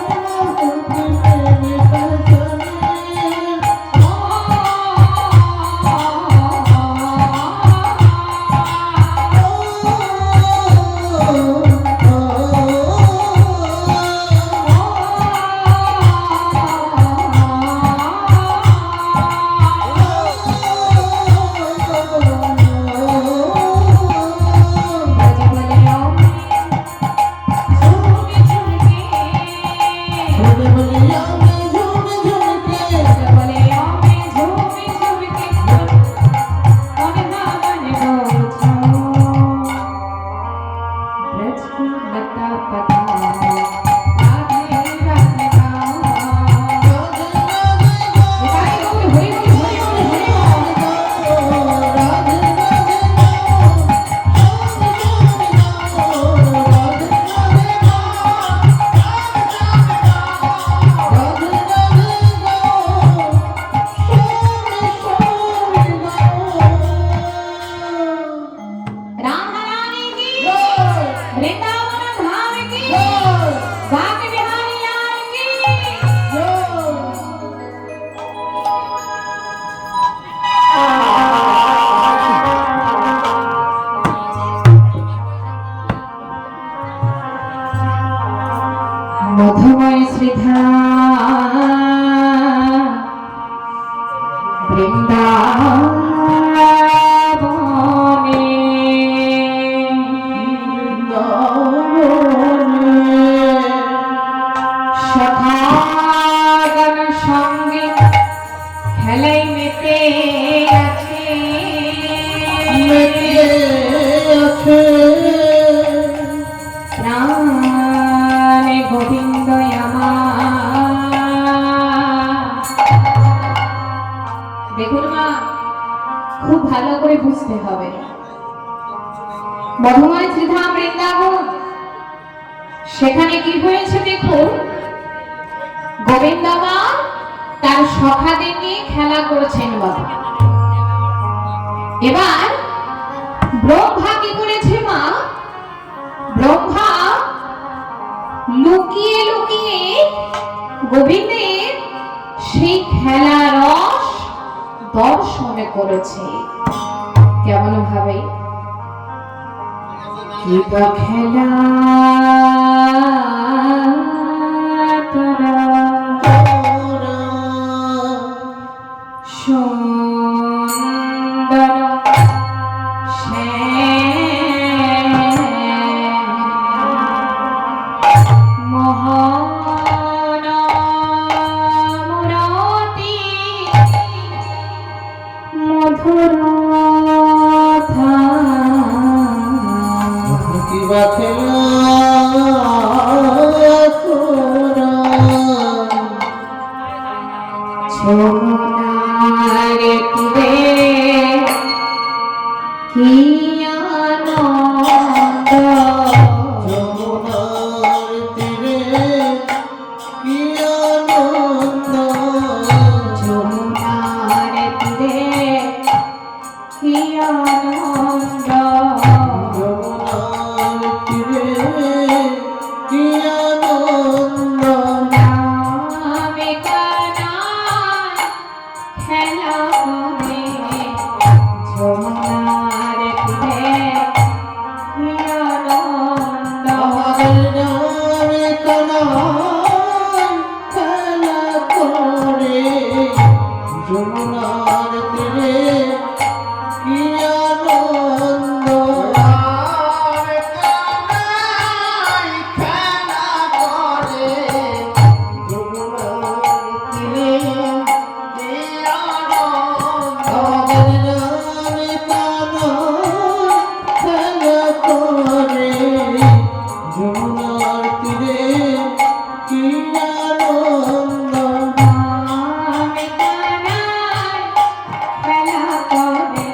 মধুময় শ্রীধা বৃন্দাবনে সখাগণ সঙ্গে খেলাই মেতে আছে প্রাণে গোবিন্দ আমার। দেখুন মা, খুব ভালো করে বুঝতে হবে, মধুময় শ্রীধাম বৃন্দাবন, সেখানে কি হয়েছে দেখুন, গোবিন্দ মা তার সখাদের নিয়ে খেলা করেছেন বাবা। এবার ব্রহ্মা কি করেছে মা, ব্রহ্মা লুকিয়ে লুকিয়ে গোবিন্দের সেই খেলা রস দর্শন করেছে। কেমন ভাবে, কি বা খেলা তারা সুন্দর মোহন মুরাতি মধুর যমুনার তীরে কি আনন্দ, যমুনার তীরে কি আনন্দ, যমুনার তীরে কি আনন্দ, যমুনার তীরে কি আনন্দ, নামে কানায় খেলা করে যমুনার তীরে কি আনন্দ। নামে কানায় খেলা করে যমুনার তীরে কি আনন্দ, নামে কানায় খেলা করে যমুনার তীরে কি আনন্দ, নামে কানায় খেলা করে যমুনার তীরে কি আনন্দ, নামে কানায় খেলা করে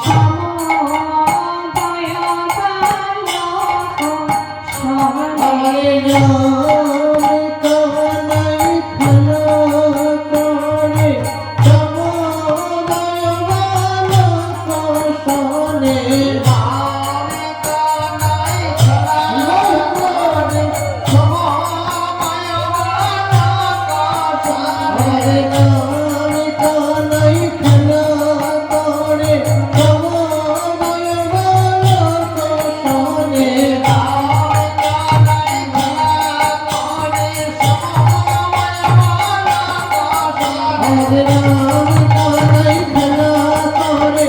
সমদয় বালক সহলে। নামে কানায় খেলা করে সমদয় বালক সনে, নামে কানায় খেলা করে সমদয় বালক সনে, নামে কানায় খেলা করে সমদয় বালক সনে, হরে বল, হরে বল, হরে বল, হরে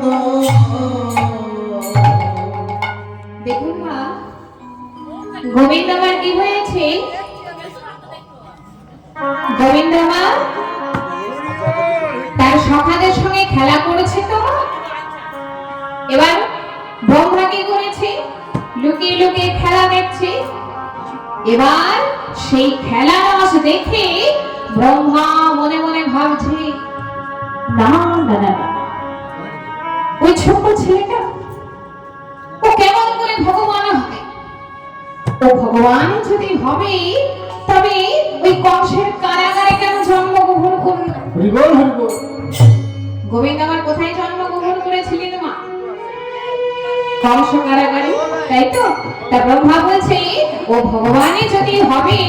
বল। দেখুন মা, গোবিন্দ আমার কি হয়েছে, গোবিন্দ মা তার সখাদের সঙ্গে খেলা করেছে তো। এবার ব্রহ্মা কি করেছে, লুকিয়ে লুকিয়ে খেলা দেখছে। এবার সেই খেলা রস দেখে ব্রহ্মা মনে মনে ভাবছে, না না না না, ওই ছোট্ট ছেলেটা ও কেমন করে ভগবান হবে, ও ভগবান যদি হবে তবে ওই কংসের কারাগারে কেন জন্মগ্রহণ করলো। গোবিন্দ আমার কোথায় জন্মগ্রহণ করেছিলেন মা, কংস কারাগারে, তাই তো। তা ব্রহ্মা বলছে ও ভগবানই যদি হবে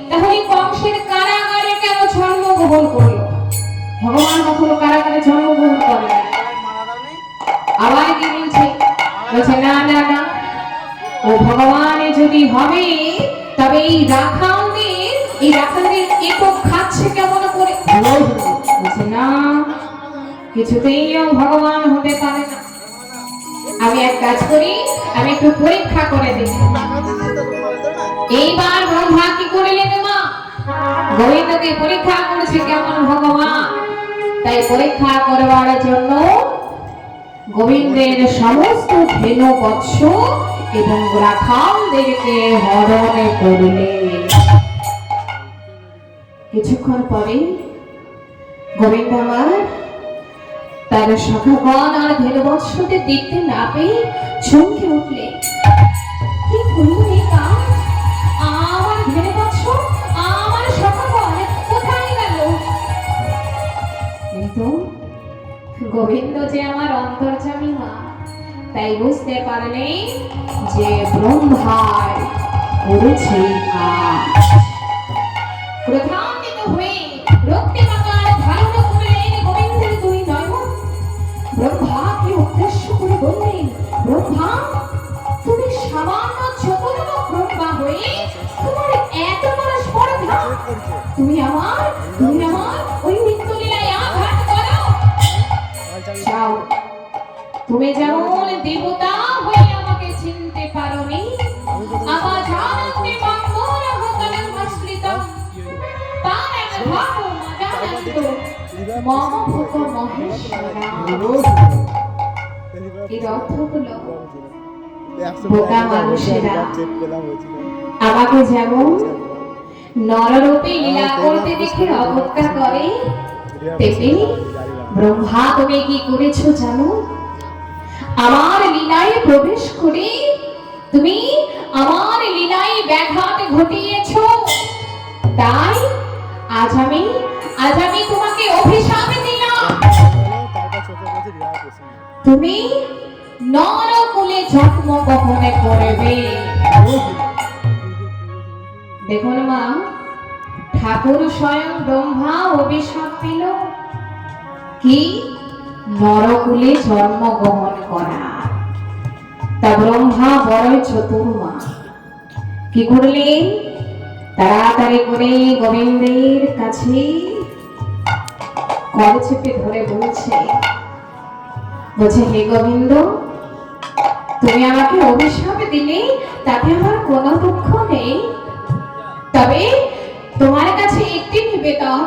তাহলে কংসের কারাগারে কেন জন্মগ্রহণ করলো? ভগবান কখনো কারাগারে জন্মগ্রহণ করে না। আবার কি বলছে? বলছে না না না, ও ভগবান যদি হবে তবে এই রাখালদের একক খাচ্ছে কেমন করে? বলছে না, কিছুতেই ও ভগবান হতে পারে না। আমি এক কাজ করি, আমি একটু পরীক্ষা করে দেখি। এইবার ব্রহ্মা কি করলেন মা? গোবিন্দকে পরীক্ষা করেছে কেমন ভগবান। তাই পরীক্ষা করবার জন্য গোবিন্দের সমস্ত ধেনু বৎস এবং রাখালদেরকে হরণ করলেন। কিছুক্ষণ পরে গোবিন্দ আমার তার সখাগণ আর ধেনু বৎসদের দেখতে না পেয়ে চমকে উঠলে, কি করলো এই কাজ? আমার ধেনু বৎস, আমার সখাগণ কোথায় গেল? কিন্তু গোবিন্দ যে আমার অন্তর্যামী মা, তাই বুঝতে পারলেন যে ব্রহ্মার করেছে কাজ। ক্রোধান্বিত হয়ে রক্তিমাকার ধারণ করলেন গোবিন্দের দুই নয়ন। ব্রহ্মাকে উদ্দেশ্য করে বললেন, ব্রহ্মা, তুমি সামান্য চতুর্থ ব্রহ্মা হয়ে তোমার এত বড় স্পর্ধা! তুমি আমার ওই নিত্যলীলায় আঘাত করো। যাও, তুমি যেমন দেবতা হয়ে আমাকে চিনতে পারোনি, আমার জানতে বাঙ্গর হতলং মস্কৃতম পারেন ভাবো মজানন্ত মম ভূত মহেশ্বরা। এর অর্থ হলো, বোকা মানুষেরা আমাকে যেমন নররূপে লীলা করতে দেখে অবজ্ঞা করে, তেমনি ব্রহ্মা তুমি কি করেছো জানো? আমার লীলায় প্রবেশ করে তুমি আমার লীলায় ব্যাঘাত ঘটিয়েছো। তাই আজ আমি তোমাকে অভিশাপ দিলাম, তুমি নরকুলে জন্মগ্রহণ করবে। দেখুন মা, ঠাকুর স্বয়ং ব্রহ্মা অভিশাপ পেল কি? নরকুলে জন্মগ্রহণ করা। তা ব্রহ্মা বড়ই চতুর মা, কি করলেন? তাড়াতাড়ি করে গোবিন্দের কাছে কল চেপে ধরে বলছে, হে গোবিন্দ, তুমি আমাকে অভিশাপ দিলে তাতে আমার কোনো দুঃখ নেই, তবে তোমার কাছে একটি নিবেদন,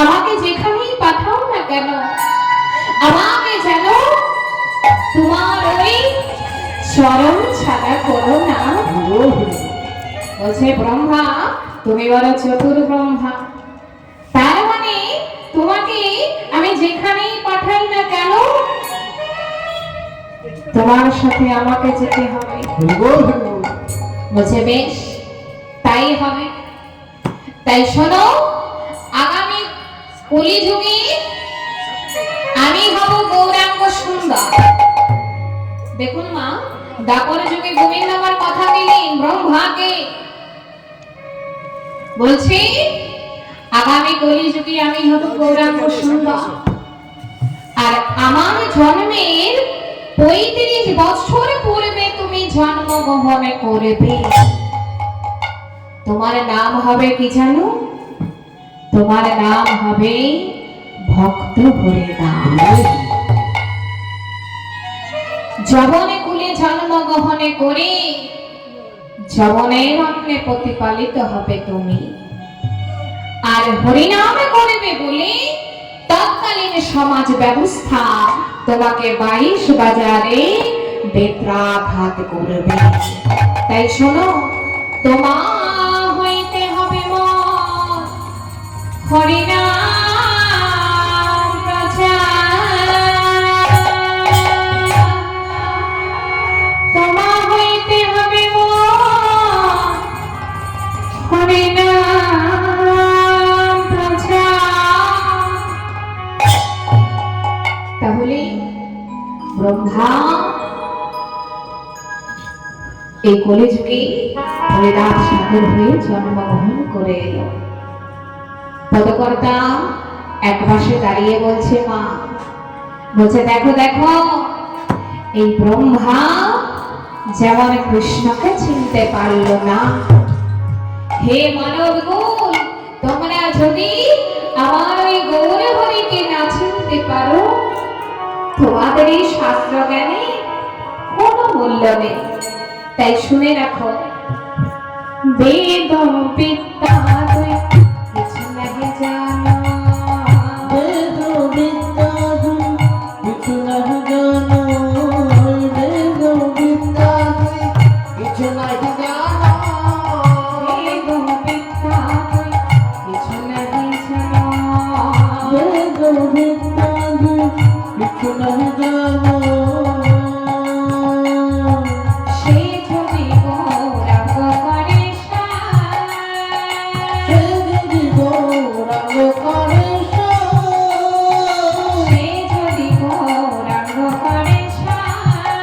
আমাকে যেখানেই পাঠাও না কেন আমাকে যেন তোমার ওই চরণ ছাড়া করো না। বলছে ব্রহ্মা, তুমি বলো চতুর ব্রহ্মা, তার মানে তোমাকে আমি যেখানেই পাঠাই না কেন তোমার সাথে আমাকে যেতে হবে। বলছে বেশ, তাই হবে। তাই শোনো, আগামী কলিযুগে আমি হব গৌরাঙ্গ সুন্দর। দেখুন মা, দাপর যুগে গোবিন্দ আমার কথা দিলেন ব্রহ্মাকে, বলছি আগামী কলিযুগে আমি হব গৌরাঙ্গ সুন্দর, আর আমার জন্মের 35 বছর পূর্বে তুমি জন্মগ্রহণ করবে। তোমার নাম হবে কি জানো? তোমার নাম হবে ভক্ত হরিদাস। যবনে কুলে জন্মগ্রহণ করে যবনের অন্নে প্রতিপালিত হবে তুমি, আর হরিনাম করবে বলে তৎকালীন সমাজ ব্যবস্থা তোমাকে 22 বাজারে বেত্রাঘাত করবে। তাই শোনো, তোমার হইতে হবে মন হরিনাম প্রচার, তোমার হইতে হবে মন হরিনাম প্রচার। তাহলে ব্রহ্মা এই কলিযুগে হরিদাস ঠাকুর হয়ে জন্মগ্রহণ করে এলো। পদকর্তা এক পাশে দাঁড়িয়ে বলছে, মা বলছে, দেখো দেখো এই ব্রহ্মা যেমন কৃষ্ণকে চিনতে পারল না, হে মানবগণ, তোমরা যদি আমার ওই গৌর হরিকে না চিনতে পারো, তোমাদের এই শাস্ত্র জ্ঞানে কোনো মূল্য নেই। তাই শুনে রাখো, বেদ বিদ্যা তুই কিছু নাহি জানো, বেদ বিদ্যা তুই কিছু নাহি জানো, বেদ বিদ্যা তুই কিছু নাহি জানো, বেদ বিদ্যা তুই কিছু নাহি জানো, বেদ বিদ্যা তুই কিছু নাহি জানো। সে যদি গৌরাঙ্গ করে সার, সে যদি গৌরাঙ্গ করে সার, সে যদি গৌরাঙ্গ করে সার,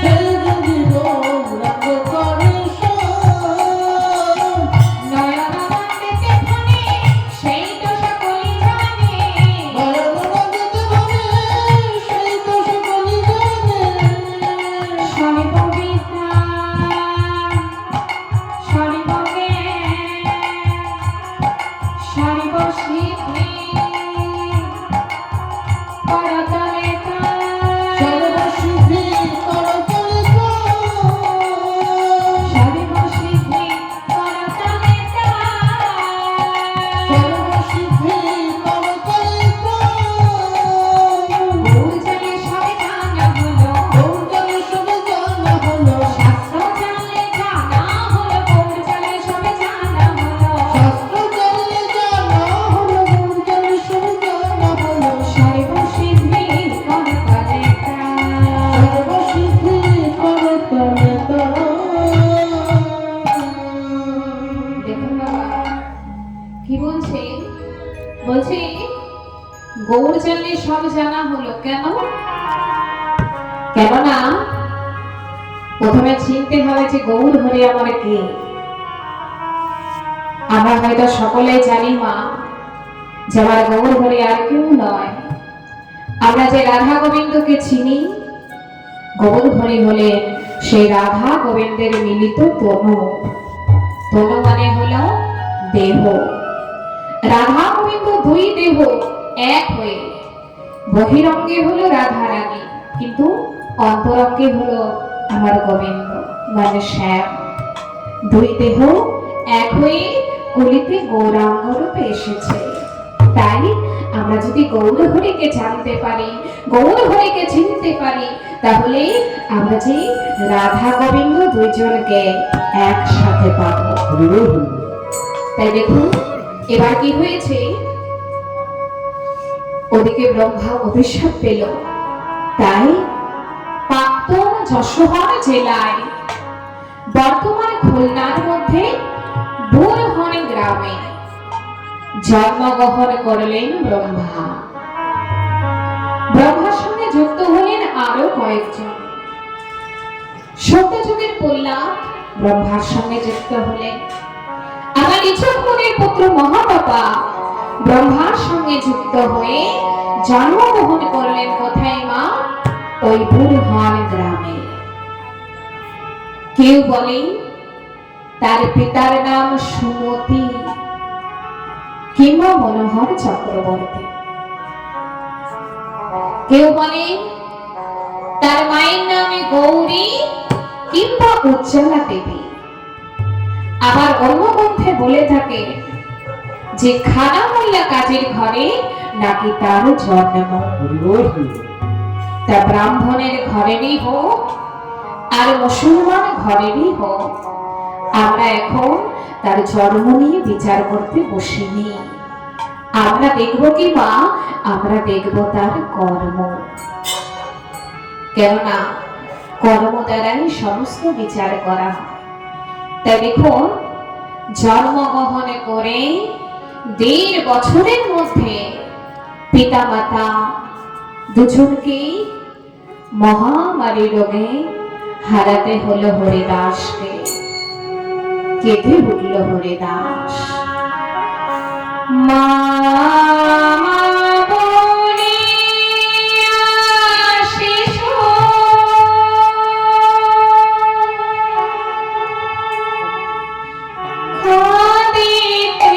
সে যদি গৌরাঙ্গ করে সার, নয়নানন্দেতে ধনে সেই তো সকলই জানে, নয়নানন্দিত ভাবে সেই তো সকলই জানে। সর্ববিদ্যা সর্বজ্ঞান সর্বসিদ্ধি করতলে তার, সর্বসিদ্ধি করতলে তার, সর্বসিদ্ধি করতলে তার, সর্বসিদ্ধি করতলে তার। গৌরজনে সবে জানা হলো, গৌরজনে সবে জানা হলো, শাস্ত্র জানলে জানা হলো, গৌরজনে সবে জানা হলো, শাস্ত্র জানলে জানা হলো, গৌরজনে সবে জানা হলো। সর্বসিদ্ধি করতলে তার। সর্বসিদ্ধি করতলে তার। দেখুন বাবা কি বলছে, বলছে গৌর জানলে সব জানা হলো। কেন? কেননা প্রথমে চিনতে হবে যে গৌর হরি আমার কে। আমরা হয়তো সকলেই জানি মা যে আমার গৌর হরি আর কেউ নয়। আমরা যে রাধা গোবিন্দকে চিনি, গৌর হরি হলেন সেই রাধা গোবিন্দের মিলিত তনু। তনু মানে হলো দেহ। রাধা গোবিন্দ দুই দেহ এক হয়ে, বহিরঙ্গে হলো রাধা রানী, কিন্তু অন্তরঙ্গে হলো আমার গোবিন্দ মানে শ্যাম। দুই দেহ এক হয়ে কলিতে গৌরাঙ্গ রূপে এসেছে। তাই আমরা যদি গৌর হরিকে জানতে পারি, গৌর হরিকে চিনতে পারি, তাহলে আমরা যে রাধা গোবিন্দ দুইজনকে একসাথে পাবো। তাই দেখুন এবার কি হয়েছে, ওদিকে ব্রহ্মা অভিশাপ পেল। তাই প্রাক্তন যশোহর জেলায় বর্তমান খুলনার মধ্যে বুরহন গ্রামে জন্মগ্রহণ করলেন ব্রহ্মা। ব্রহ্মার সঙ্গে যুক্ত হলেন আরো কয়েকজন। সত্যযুগের প্রহ্লাদ ব্রহ্মার সঙ্গে যুক্ত হলেন। আমার ইচ্ছাপুরের পুত্র মহাপাপা ব্রহ্মার সঙ্গে যুক্ত হয়ে জন্মগ্রহণ করলেন কোথায় মা? ওই বুরহান গ্রামে। কেউ বলে তার পিতার নাম সুমতি কিংবা মনোহর চক্রবর্তী, কেউ বলে তার মায়ের নামে গৌরী কিংবা উজ্জ্বলা দেবী। আবার অন্য গ্রন্থে বলে থাকে যে খানা মোল্লা কাজের ঘরে নাকি তার জন্ম। তা ব্রাহ্মণের ঘরেরই হোক আর মুসলমান ঘরেরই হোক, আমরা এখন তার জন্ম নিয়ে বিচার করতে বসিনি। আমরা দেখব কি মা? আমরা দেখব তার কর্ম। কেননা কর্ম দ্বারাই সমস্ত বিচার করা হয়। তাই দেখুন জন্মগ্রহণ করে 1.5 বছরের মধ্যে পিতা মাতা দুজনকেই মহামারী রোগে হারাতে হলো হরিদাসকে, কেঁদে উঠল হরিদাস। মা বলে আশিস কাঁদিতে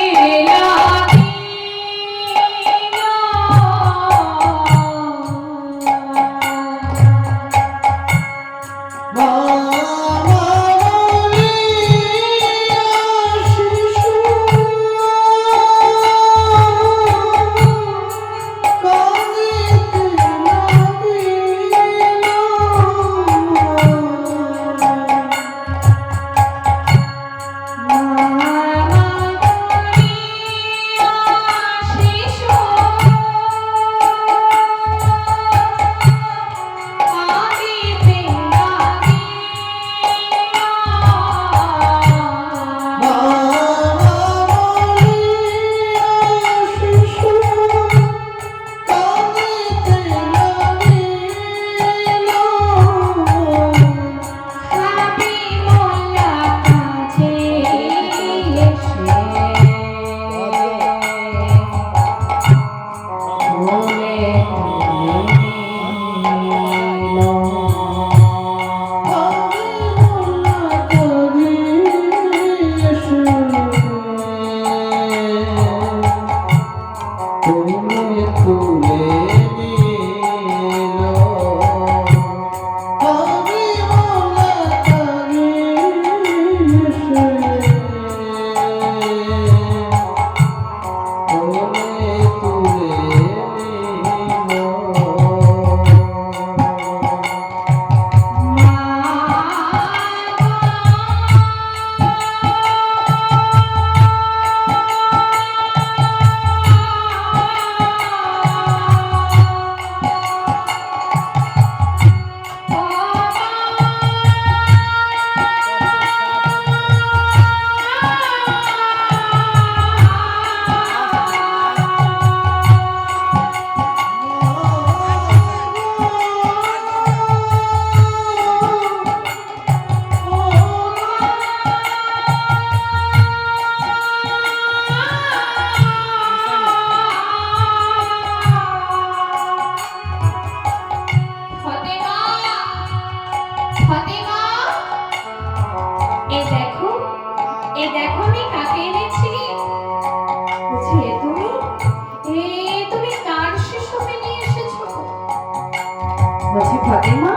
ফতেমা,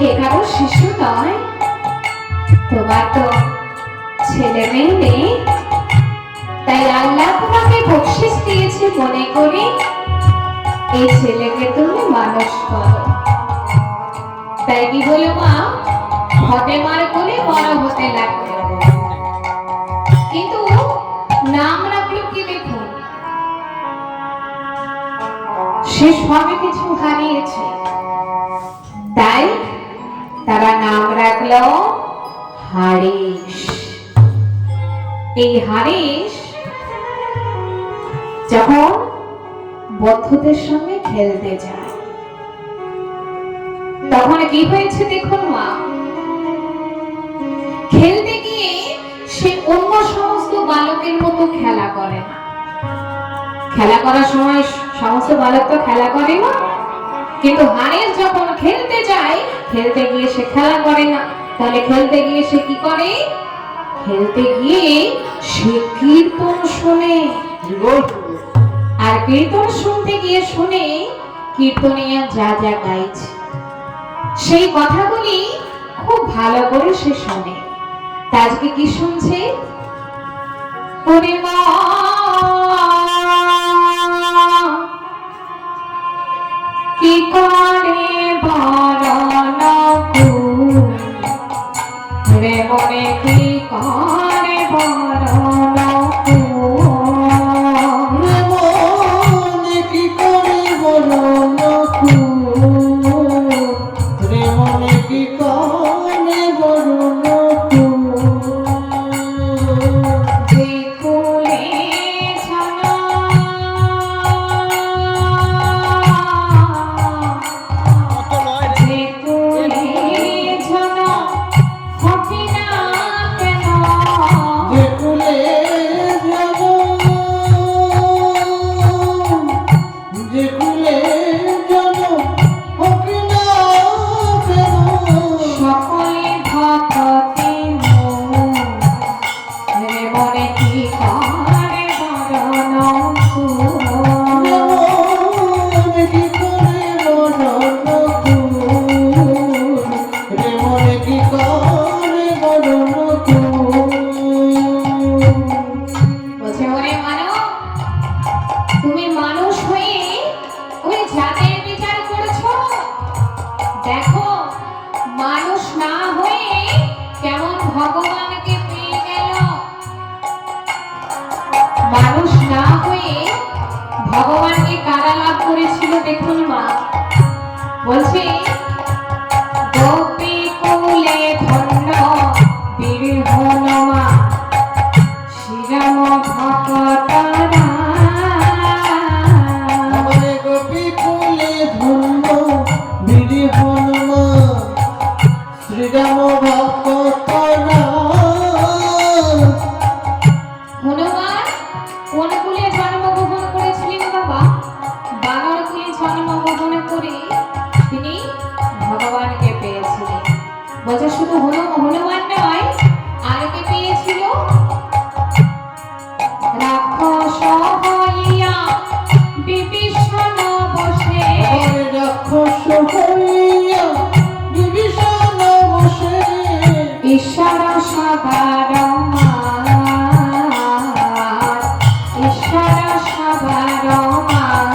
এ কারো শিশু নয়, তোমার তো ছেলে মেয়ে নেই, তাই আল্লাহ তোমাকে বকশিশ দিয়েছে মনে করে এই ছেলেকে তুমি মানুষ করো। তাই কি বলো মা, ফতেমার কোলে বড় হতে লাগবে, কিন্তু নাম রাখলো কি দেখুন, সে সবে কিছু হারিয়েছে, তাই তারা নাম রাখলো হারিস। এই হারিস যখন বন্ধুদের সঙ্গে খেলতে যায়, তখন কি হয়েছে দেখুন মা, খেলতে গিয়ে সে অন্য সমস্ত বালকের মতো খেলা করে না। খেলা করার সময় সমস্ত বালক তো খেলা করে না, কিন্তু হারিস যখন খেলতে যায়, খেলতে গিয়ে সে খেলা করে না, তাহলে খেলতে গিয়ে সে কি করে, খেলতে গিয়ে সে কীর্তন শোনে, আর কীর্তন শুনতে গিয়ে শুনে কীর্তনিয়া যা যা গাইছে সেই কথাগুলি খুব ভালো করে সে শোনে। তা আজকে কি শুনছে, ওরে মা কি করে বরণ রে মনে কি করে বরণ দেখুন মা, বলছি গোপী কুলে ধন্য বীর হনুমা শ্রীরাম ভক্তরা। আমারে গোপী কুলে ধন্য বীর হনুমান শ্রীরাম ভক্তরা। হনুমান কোন কুলে জন্মগ্রহণ করেছিলেন বাবা? বানর কুলে জন্মগ্রহণ করে তিনি ভগবানকে পেয়েছিলেন। বলছে শুধু হনুমান নয়, আর কে পেয়েছিল? রাক্ষস হইয়া বিভীষণ বসে, আমারে রাক্ষস হইয়া বিভীষণ বসে ঈশ্বর সবার মার, ঈশ্বর সবার মার।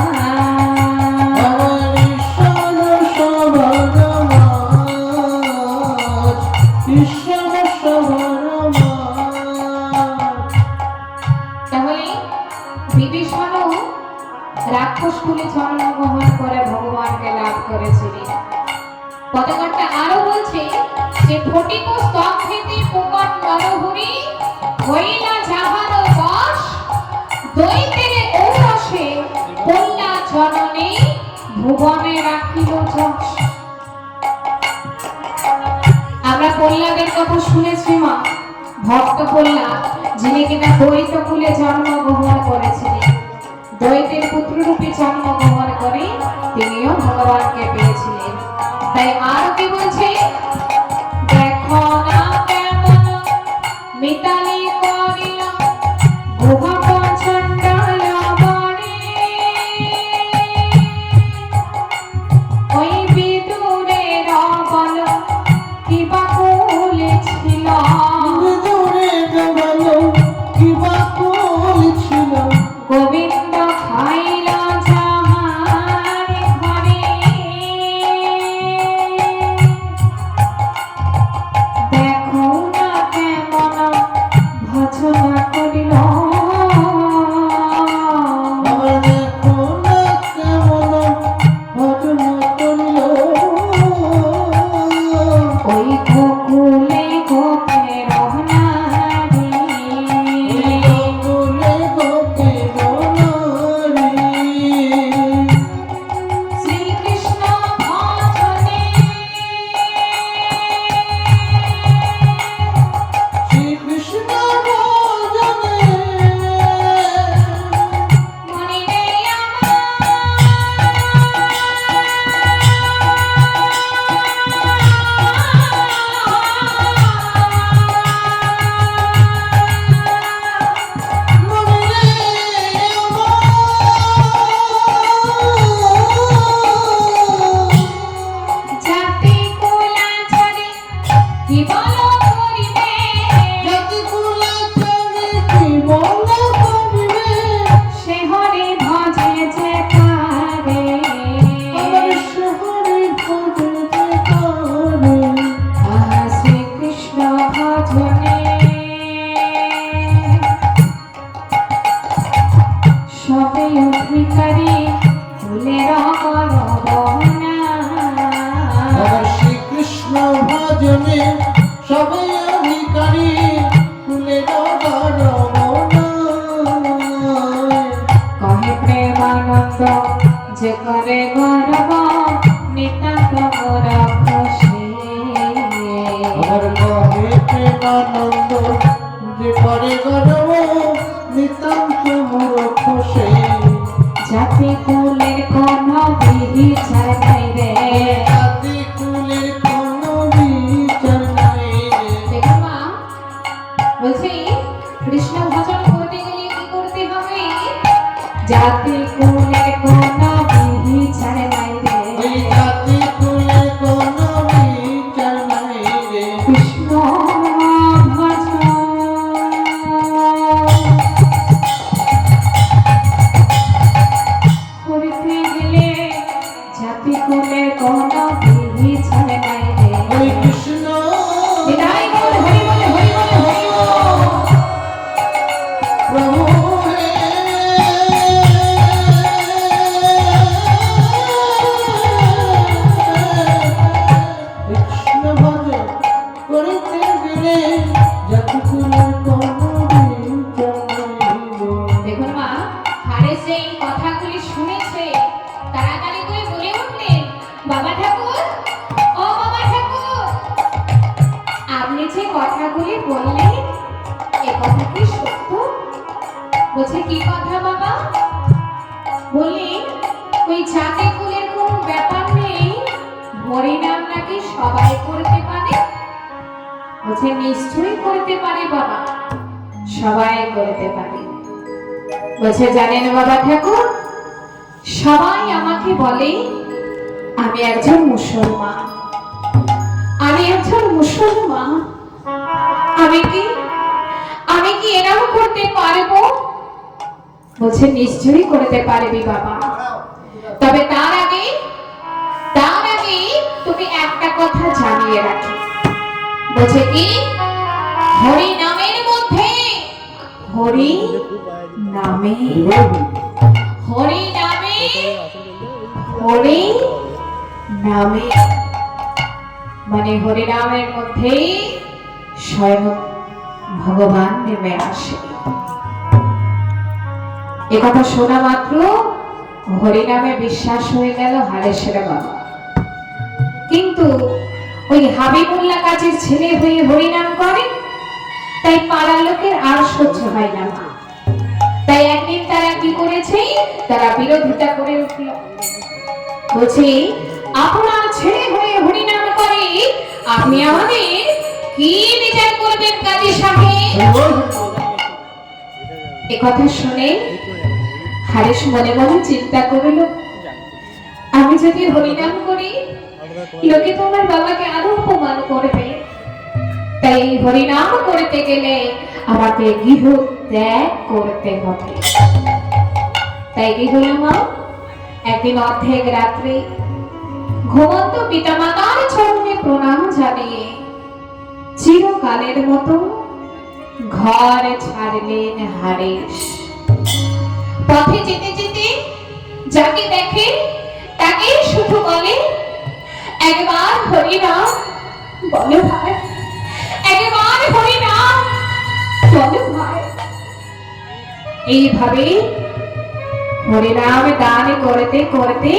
আমার ঈশ্বর সবার মাঝ, ঈশ্বর সবার মাঝ। তাহলে বিভীষণ রাক্ষস কুলে জন্মগ্রহণ করে ভগবানকে লাভ করেছিলেন। পদকর্তা আরো বলছে যে ফটিক স্তম্ভেতে পুকট নরহরি হইলা যাহার বশ, দৈতের ঔরসে কন্যা জননী ভুবনে রাখিল যশ। আমরা প্রহ্লাদের কথা শুনেছি মা, ভক্ত প্রহ্লাদ যিনি কিনা দ্বৈত কুলে জন্মগ্রহণ করেছিলেন, দ্বৈতের পুত্ররূপে জন্মগ্রহণ করে তিনিও ভগবানকে পেয়েছিলেন। তাই আর কি বলছে? দেখো না কেমন মিতালি করিল গুহা চণ্ডাল বনে, ওই বিদুরের বল কিবা কুলেছিল, দূরে গেল কিবা করেছিল গোবিন্দ খাইল যাহার ঘরে। দেখো না কেমন ভজনা করিল, আমার দেখো না কেমন ভজন করিল ওই গোকুলে গোপের নারী, গোকুলে গোপীর নারী। শ্রীকৃষ্ণ ভজনে শ্রীকৃষ্ণ ভজনে মনিরে মনে রে জাতি কোলা ছাড়ে কি বলো করিবে, জাতি কুলে চলে কি বল করিবে সে হরি ভজে যে পারে। আমার শহরে ভজে যে করে আহা শ্রীকৃষ্ণ ভজনে সবে অধিকারী ফুলের গরবনা, আমার শ্রীকৃষ্ণ ভজনে সবে অধিকারী ফুলের গরবনায়। কহে প্রেমানন্দ যে করে গর্ব নিতান্ত মোর খুশি। আমার কহে প্রেমানন্দ যে করে গর্ব নিতান্ত মোর খুশি। জাতি কুলের কোন বিচার নাই রে, জাতি কুলের কোনো বিচার নাই রে। দেখো মা, বলছি কৃষ্ণ ভজন করতে গেলে কি করতে হবে? জাতি কুলের কোন বিচার নাই রে, ওই জাতি কুলের কোনো বিচার নাই রে। কৃষ্ণ ভজন করতে গেলে জাতি কুলের কোন বিচার নাই রে। ওই কৃষ্ণ বিদায় বল হরি বল হরি বল হরি বল। প্রভু হে কথা কি সত্য? বলছে কি কথা বাবা? বলি ওই চাকে ফুলের কোনো ব্যাপার নেই, হরিনাম নাকি সবাই করতে পারে? বলছে নিশ্চয়ই করতে পারে বাবা, সবাই করতে পারে। বলছে জানেন বাবা ঠাকুর, সবাই আমাকে বলে আমি একজন মুসলমান, আমি একজন মুসলমান, আমি কি এরাও করতে পারবো? বলছে নিশ্চয়ই করতে পারবি বাবা, তবে তার আগে তুমি একটা কথা জানিয়ে রাখি। বলছে কি? হরি নামের মধ্যে হরি নামে হরি নামে হরি নামে মানে হরি নামের মধ্যে স্বয়ং ভগবান নেমে আসে। একথা শোনা মাত্র হরিনামে বিশ্বাস হয়ে গেল হারেশ্বর বাবা। কিন্তু ওই হাবিবুল্লাহ কাজীর ছেলে হয়ে হরিনাম করে, তাই পাড়ার লোকের আর সহ্য হয় না। তাই একদিন তারা কি করেছে, তারা বিরোধিতা করে উঠল। বলছে আপনার ছেলে হয়ে হরিনাম করে, আপনি আমাদের কি বিচার করবেন কাজী সাহেব? একথা শুনে হারেশ মনে মনে চিন্তা করিল, আমি যদি হরিনাম করি লোকে তো আমার বাবাকে আরো অপমান করবে, তাই হরিনাম করতে গেলে আমাকে গৃহ ত্যাগ করতে হবে। তাই কি হলো মা, একদিন অর্ধেক রাত্রে ঘুমন্ত পিতামাতার চরণে প্রণাম জানিয়ে চিরকালের মতো ঘর ছাড়লেন হারেশ। পথে যেতে যেতে যাকে দেখে তাকে শুধু বলে একবার হরিনাম বলো ভাই, একবার হরিনাম বলো ভাই। এইভাবে হরিনাম গান করতে করতে